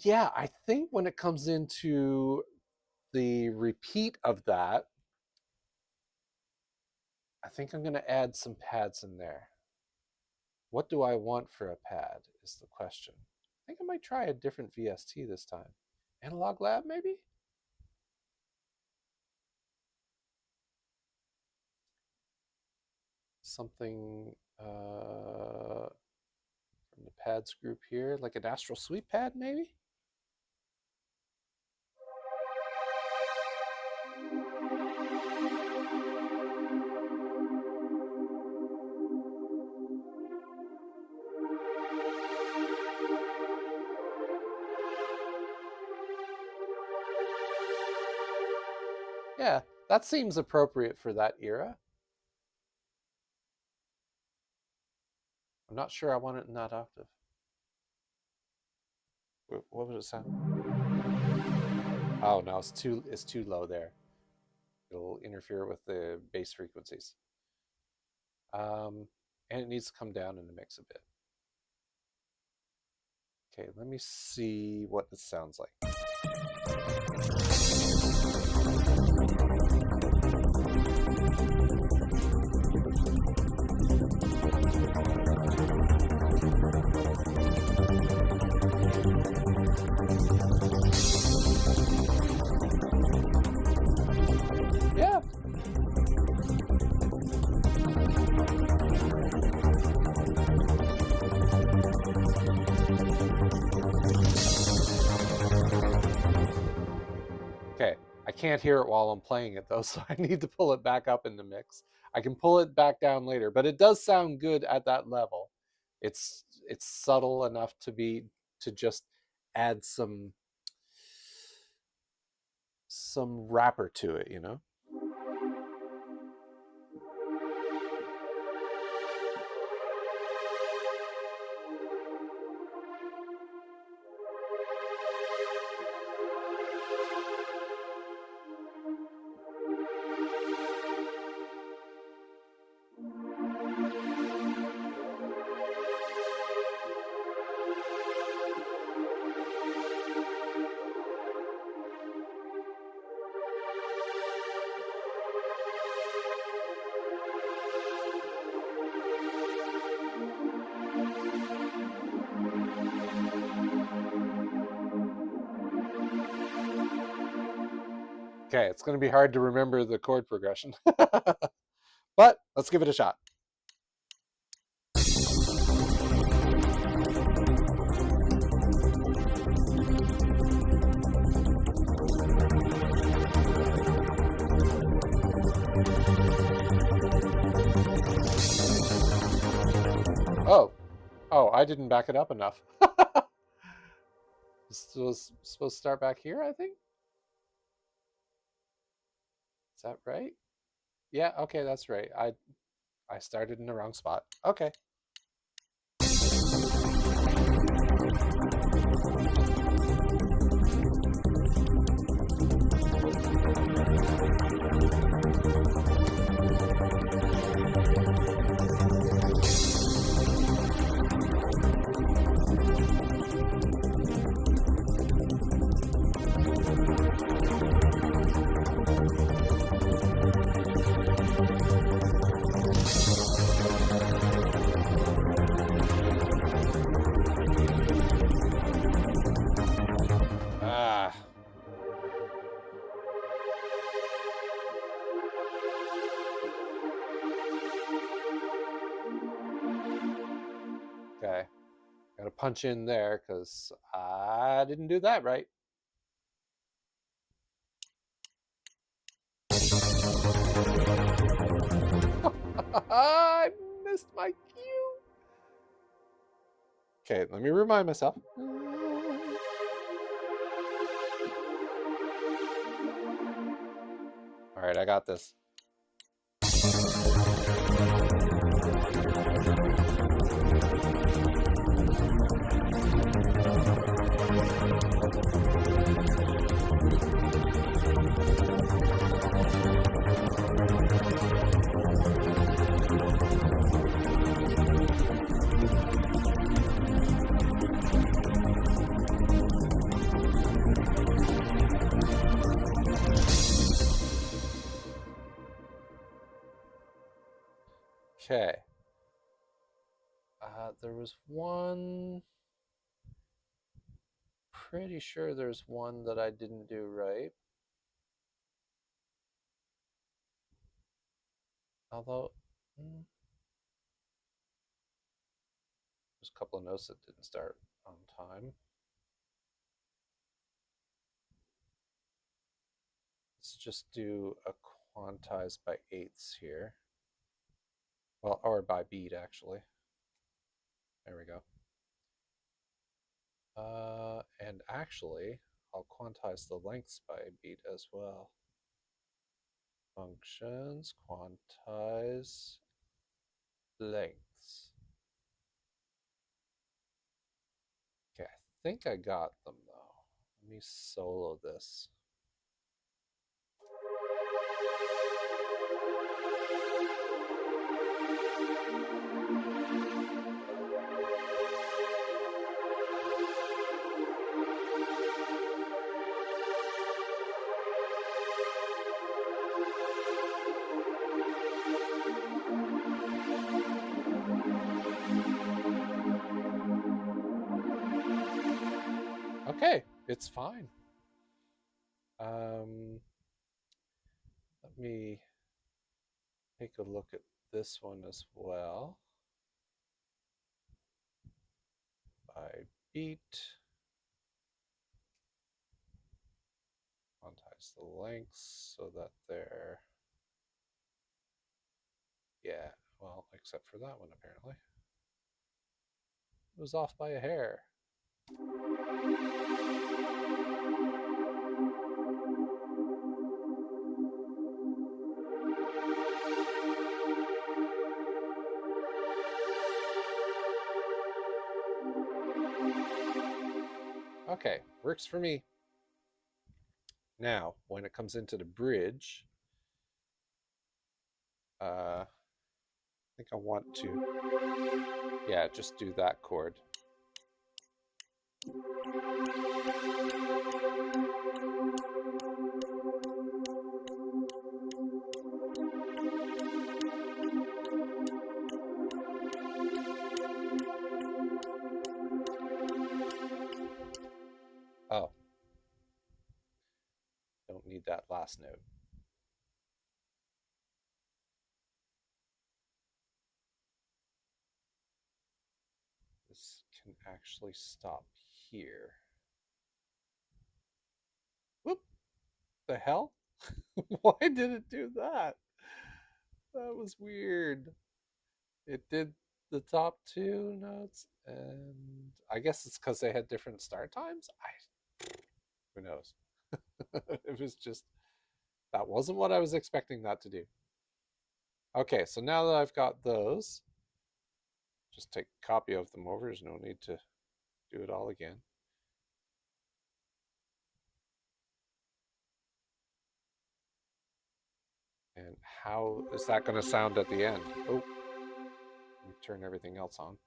Yeah, I think when it comes into the repeat of that, I think I'm going to add some pads in there. What do I want for a pad is the question. I think I might try a different VST this time. Analog Lab, maybe? Something from the pads group here, like an Astral Sweep pad, maybe? Yeah, that seems appropriate for that era. I'm not sure I want it in that octave. What would it sound? Oh no, it's too low there. It'll interfere with the bass frequencies. And it needs to come down in the mix a bit. Okay, let me see what this sounds like. Yeah. Okay, I can't hear it while I'm playing it though, so I need to pull it back up in the mix. I can pull it back down later, but it does sound good at that level. It's subtle enough to just add some wrapper to it, you know? Okay, it's going to be hard to remember the chord progression. But let's give it a shot. Oh, I didn't back it up enough. This was supposed to start back here, I think. Is that right? Yeah, okay, that's right. I started in the wrong spot. Okay. Ah. Okay. Got to punch in there because I didn't do that right. I missed my cue. Okay, let me remind myself. All right, I got this. Okay. There was one. Pretty sure there's one that I didn't do right. Although, there's a couple of notes that didn't start on time. Let's just do a quantize by eighths here. Well, or by beat, actually. There we go. And actually, I'll quantize the lengths by beat as well. Functions, quantize, lengths. Okay, I think I got them though. Let me solo this. Okay, it's fine. Let me take a look at this one as well. By beat, quantize the lengths so that they're, yeah, well, except for that one apparently. It was off by a hair. Okay, works for me. Now, when it comes into the bridge, I think I want to, yeah, just do that chord. Oh, don't need that last note. This can actually stop here. Whoop! The hell? Why did it do that? That was weird. It did the top two notes, and I guess it's because they had different start times. Who knows? It was just, that wasn't what I was expecting that to do. Okay, so now that I've got those, just take a copy of them over. There's no need to do it all again. And how is that going to sound at the end? Oh, let me turn everything else on.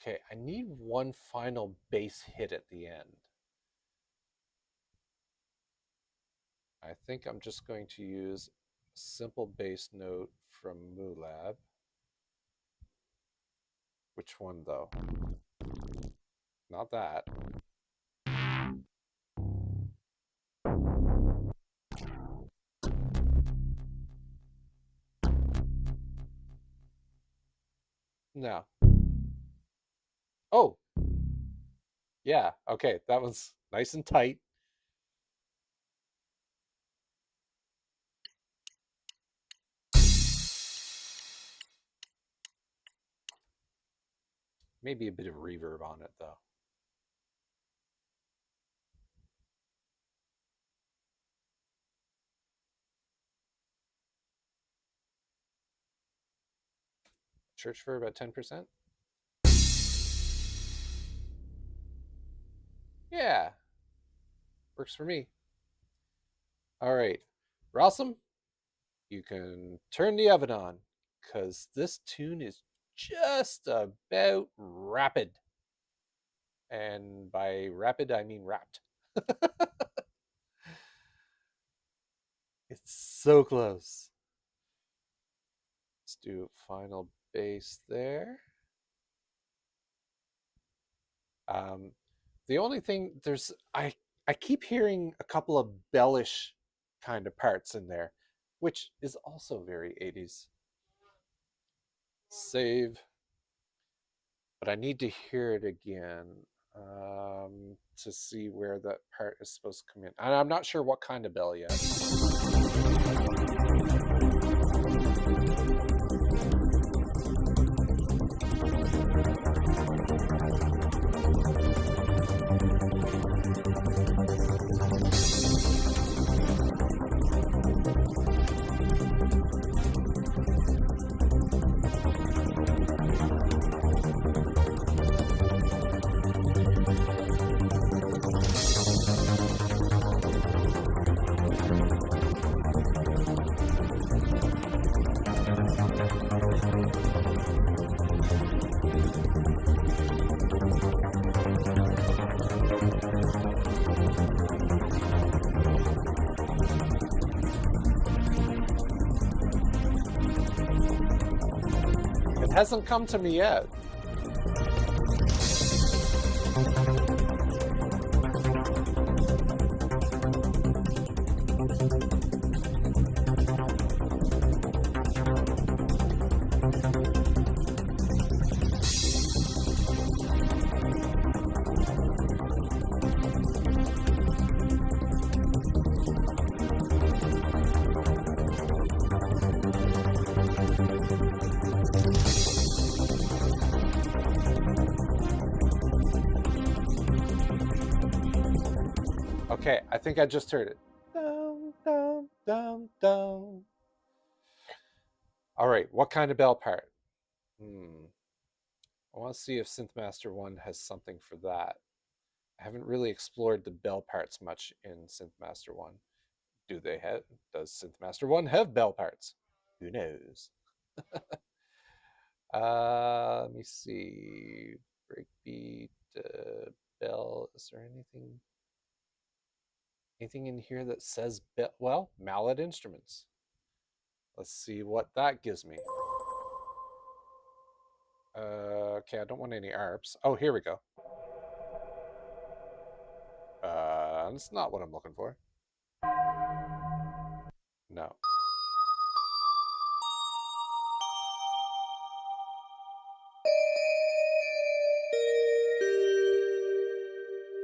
Okay, I need one final bass hit at the end. I think I'm just going to use a simple bass note from MooLab. Which one though? Not that. No. Oh, yeah. Okay, that was nice and tight. Maybe a bit of reverb on it, though. Church for about 10%. Yeah, works for me. All right. Rossum, you can turn the oven on because this tune is just about rapid. And by rapid, I mean wrapped. It's so close. Let's do final bass there. Um, the only thing I keep hearing a couple of bellish kind of parts in there, which is also very 80s. Save, but I need to hear it again to see where that part is supposed to come in. And I'm not sure what kind of bell yet. It hasn't come to me yet. Okay, I think I just heard it. Dum, dum, dum, dum. All right, what kind of bell part? I want to see if Synthmaster 1 has something for that. I haven't really explored the bell parts much in Synthmaster 1. Does Synthmaster 1 have bell parts? Who knows? Let me see. Breakbeat, bell. Is there anything in here that says bell? Well, mallet instruments. Let's see what that gives me. Okay, I don't want any ARPs. Oh, here we go. That's not what I'm looking for. No.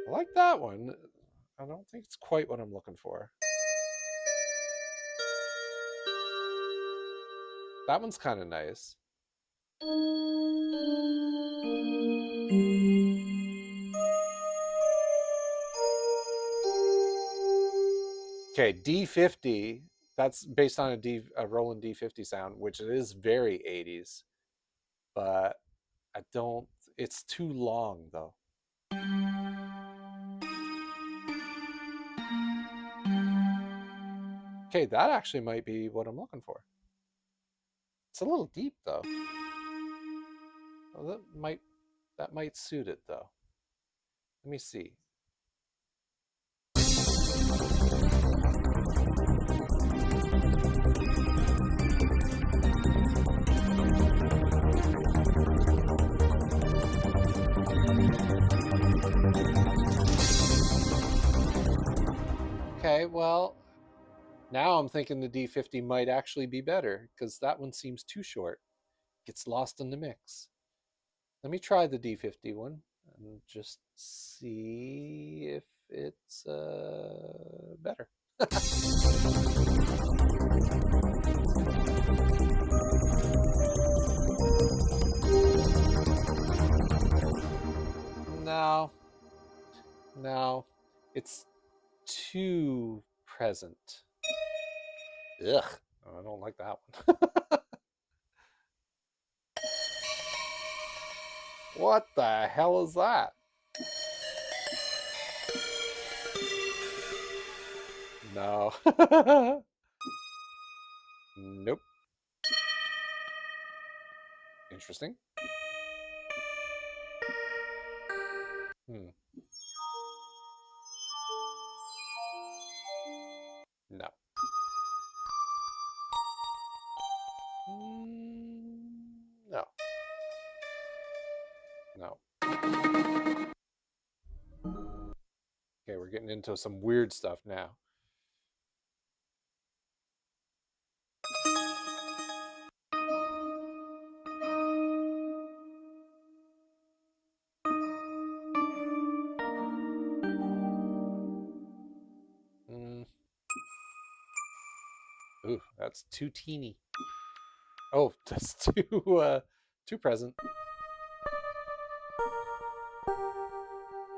I like that one. I don't think it's quite what I'm looking for. That one's kind of nice. Okay, D50. That's based on a Roland D50 sound, which is very 80s, but I don't. It's too long though. Okay, that actually might be what I'm looking for. It's a little deep though. Well, that might suit it though. Let me see. Okay, well, now I'm thinking the D50 might actually be better because that one seems too short. Gets lost in the mix. Let me try the D50 one and just see if it's better. No, no, it's too present. Ugh, I don't like that one. What the hell is that? No. Nope. Interesting. Hmm. No. No. No. Okay, we're getting into some weird stuff now. Mm. Ooh, that's too teeny. Oh, that's too present.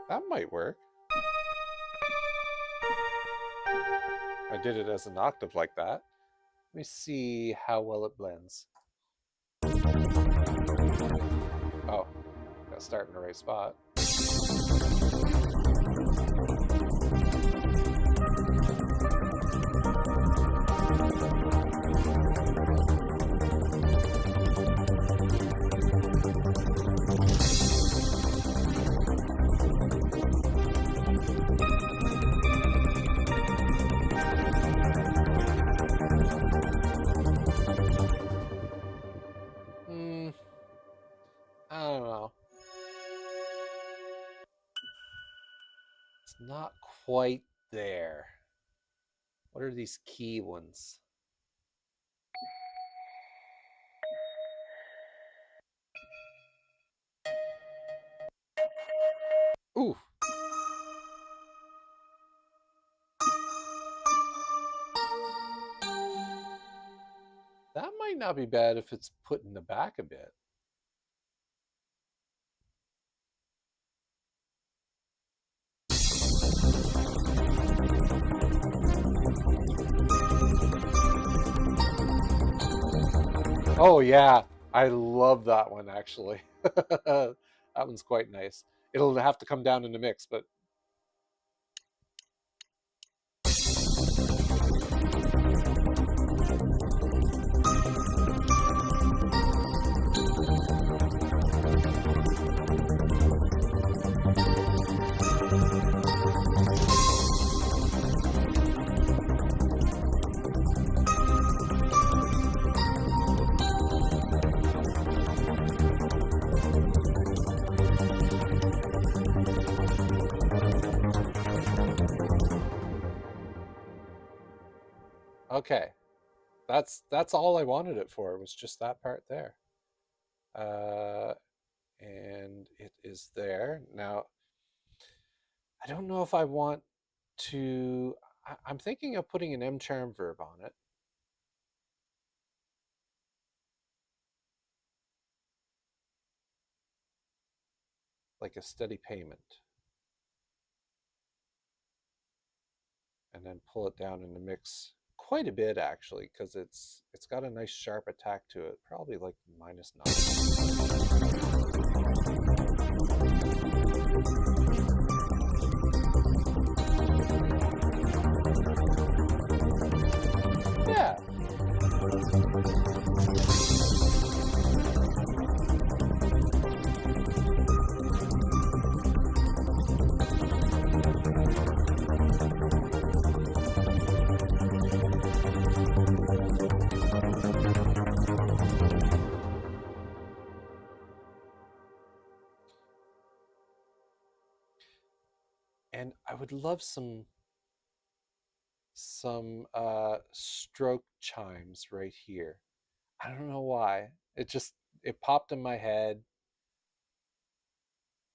That might work. I did it as an octave like that. Let me see how well it blends. Oh, gotta start in the right spot. Hmm, I don't know. It's not quite there. What are these key ones? Ooh, that might not be bad if it's put in the back a bit. Oh yeah, I love that one actually. That one's quite nice. It'll have to come down in the mix, but okay. That's all I wanted it for. Was just that part there. Uh, and it is there now. I don't know if I want to. I'm thinking of putting an M charm verb on it. Like a steady payment, and then pull it down in the mix quite a bit actually, because it's got a nice sharp attack to it. Probably like -9. Yeah. And I would love some stroke chimes right here. I don't know why. It popped in my head.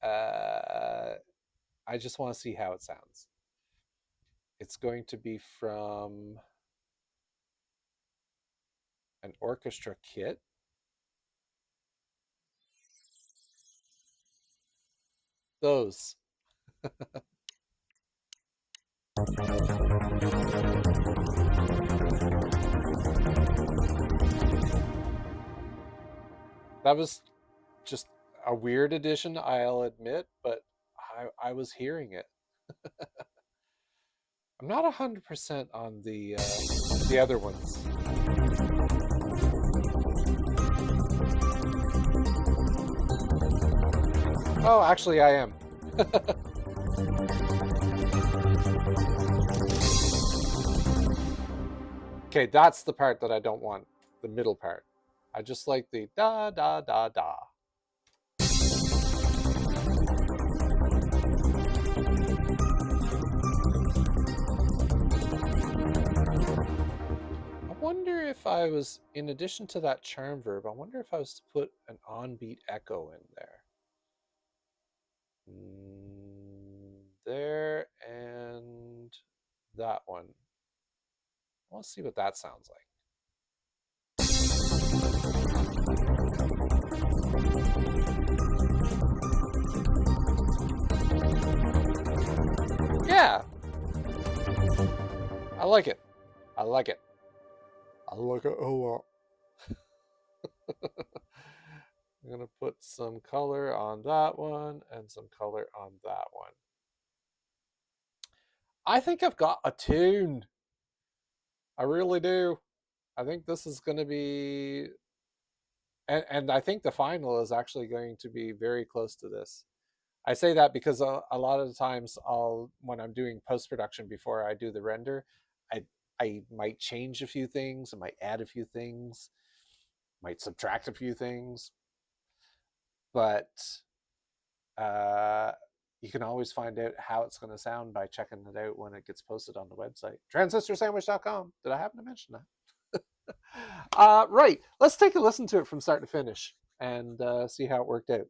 I just want to see how it sounds. It's going to be from an orchestra kit. Those. That was just a weird addition, I'll admit, but I was hearing it. I'm not 100% on the other ones. Oh, actually, I am. Okay, that's the part that I don't want. The middle part. I just like the da da da da. I wonder if I was, in addition to that charm verb, I wonder if I was to put an on-beat echo in there. There and that one. I want to see what that sounds like. Yeah. I like it. I like it. I like it a lot. I'm going to put some color on that one and some color on that one. I think I've got a tune. I really do. I think this is going to be, and I think the final is actually going to be very close to this. I say that because a lot of the times when I'm doing post-production before I do the render, I might change a few things, I might add a few things, might subtract a few things, but you can always find out how it's going to sound by checking it out when it gets posted on the website. TransistorSandwich.com. Did I happen to mention that? Right. Let's take a listen to it from start to finish and see how it worked out.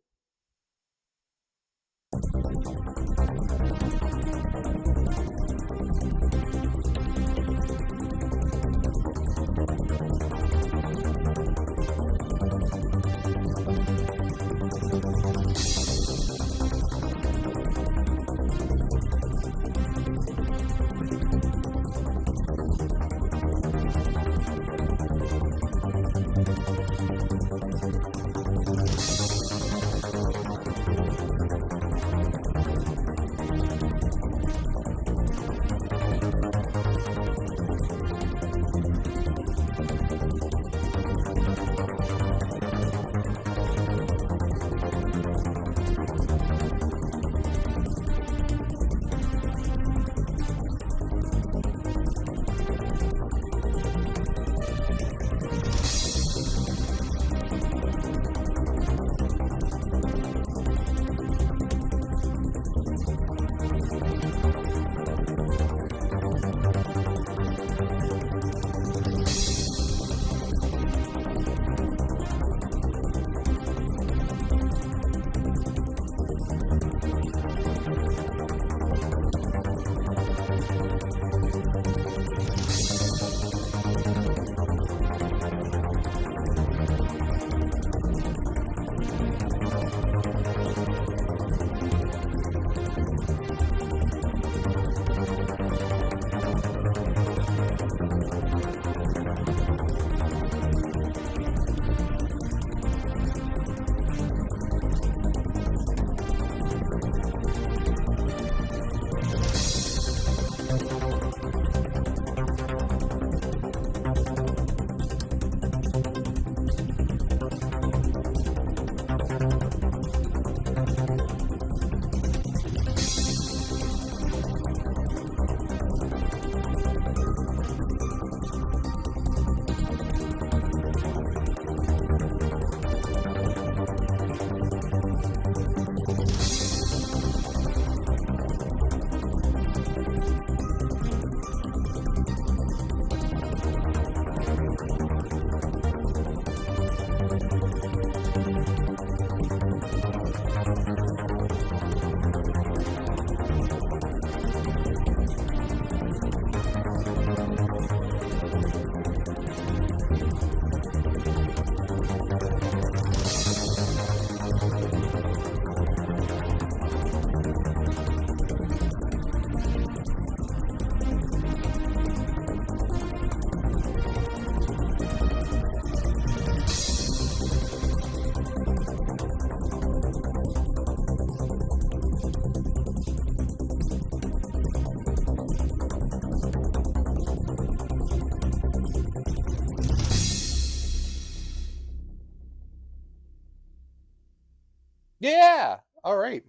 Yeah. All right.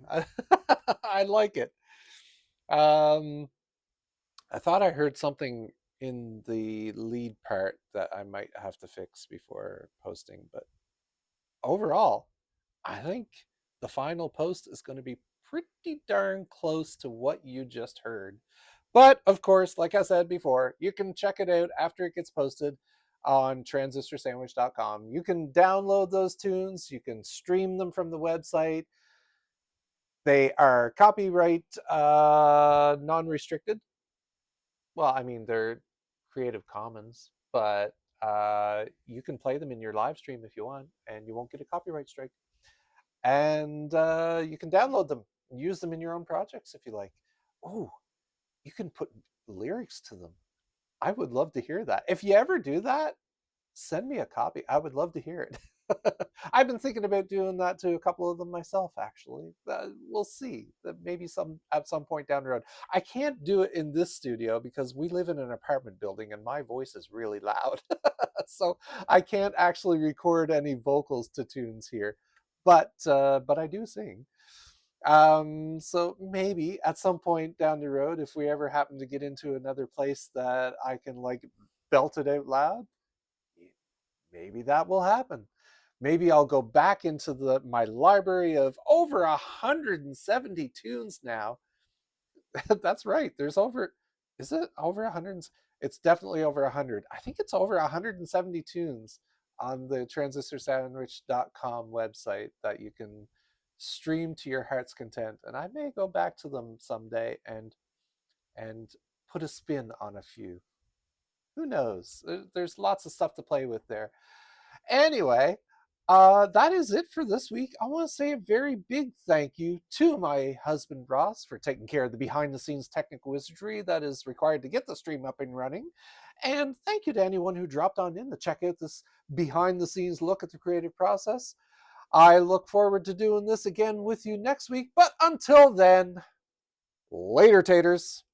I like it. Um, I thought I heard something in the lead part that I might have to fix before posting, but overall, I think the final post is going to be pretty darn close to what you just heard. But of course, like I said before, you can check it out after it gets posted on transistorsandwich.com. You can download those tunes, you can stream them from the website. They are copyright non-restricted. Well, I mean, they're Creative Commons, but you can play them in your live stream if you want, and you won't get a copyright strike. And you can download them and use them in your own projects if you like. Oh, you can put lyrics to them. I would love to hear that. If you ever do that, send me a copy. I would love to hear it. I've been thinking about doing that to a couple of them myself, actually. We'll see. That maybe some at some point down the road. I can't do it in this studio because we live in an apartment building and my voice is really loud. So I can't actually record any vocals to tunes here. But I do sing. So maybe at some point down the road, if we ever happen to get into another place that I can like belt it out loud, maybe that will happen. Maybe I'll go back into my library of over 170 tunes now. That's right. There's over, is it over 100? It's definitely over 100. I think it's over 170 tunes on the transistorsandwich.com website that you can stream to your heart's content. And I may go back to them someday and put a spin on a few. Who knows? There's lots of stuff to play with there. Anyway, that is it for this week. I want to say a very big thank you to my husband Ross for taking care of the behind the scenes technical wizardry that is required to get the stream up and running. And thank you to anyone who dropped on in to check out this behind the scenes look at the creative process. I look forward to doing this again with you next week. But until then, later, taters.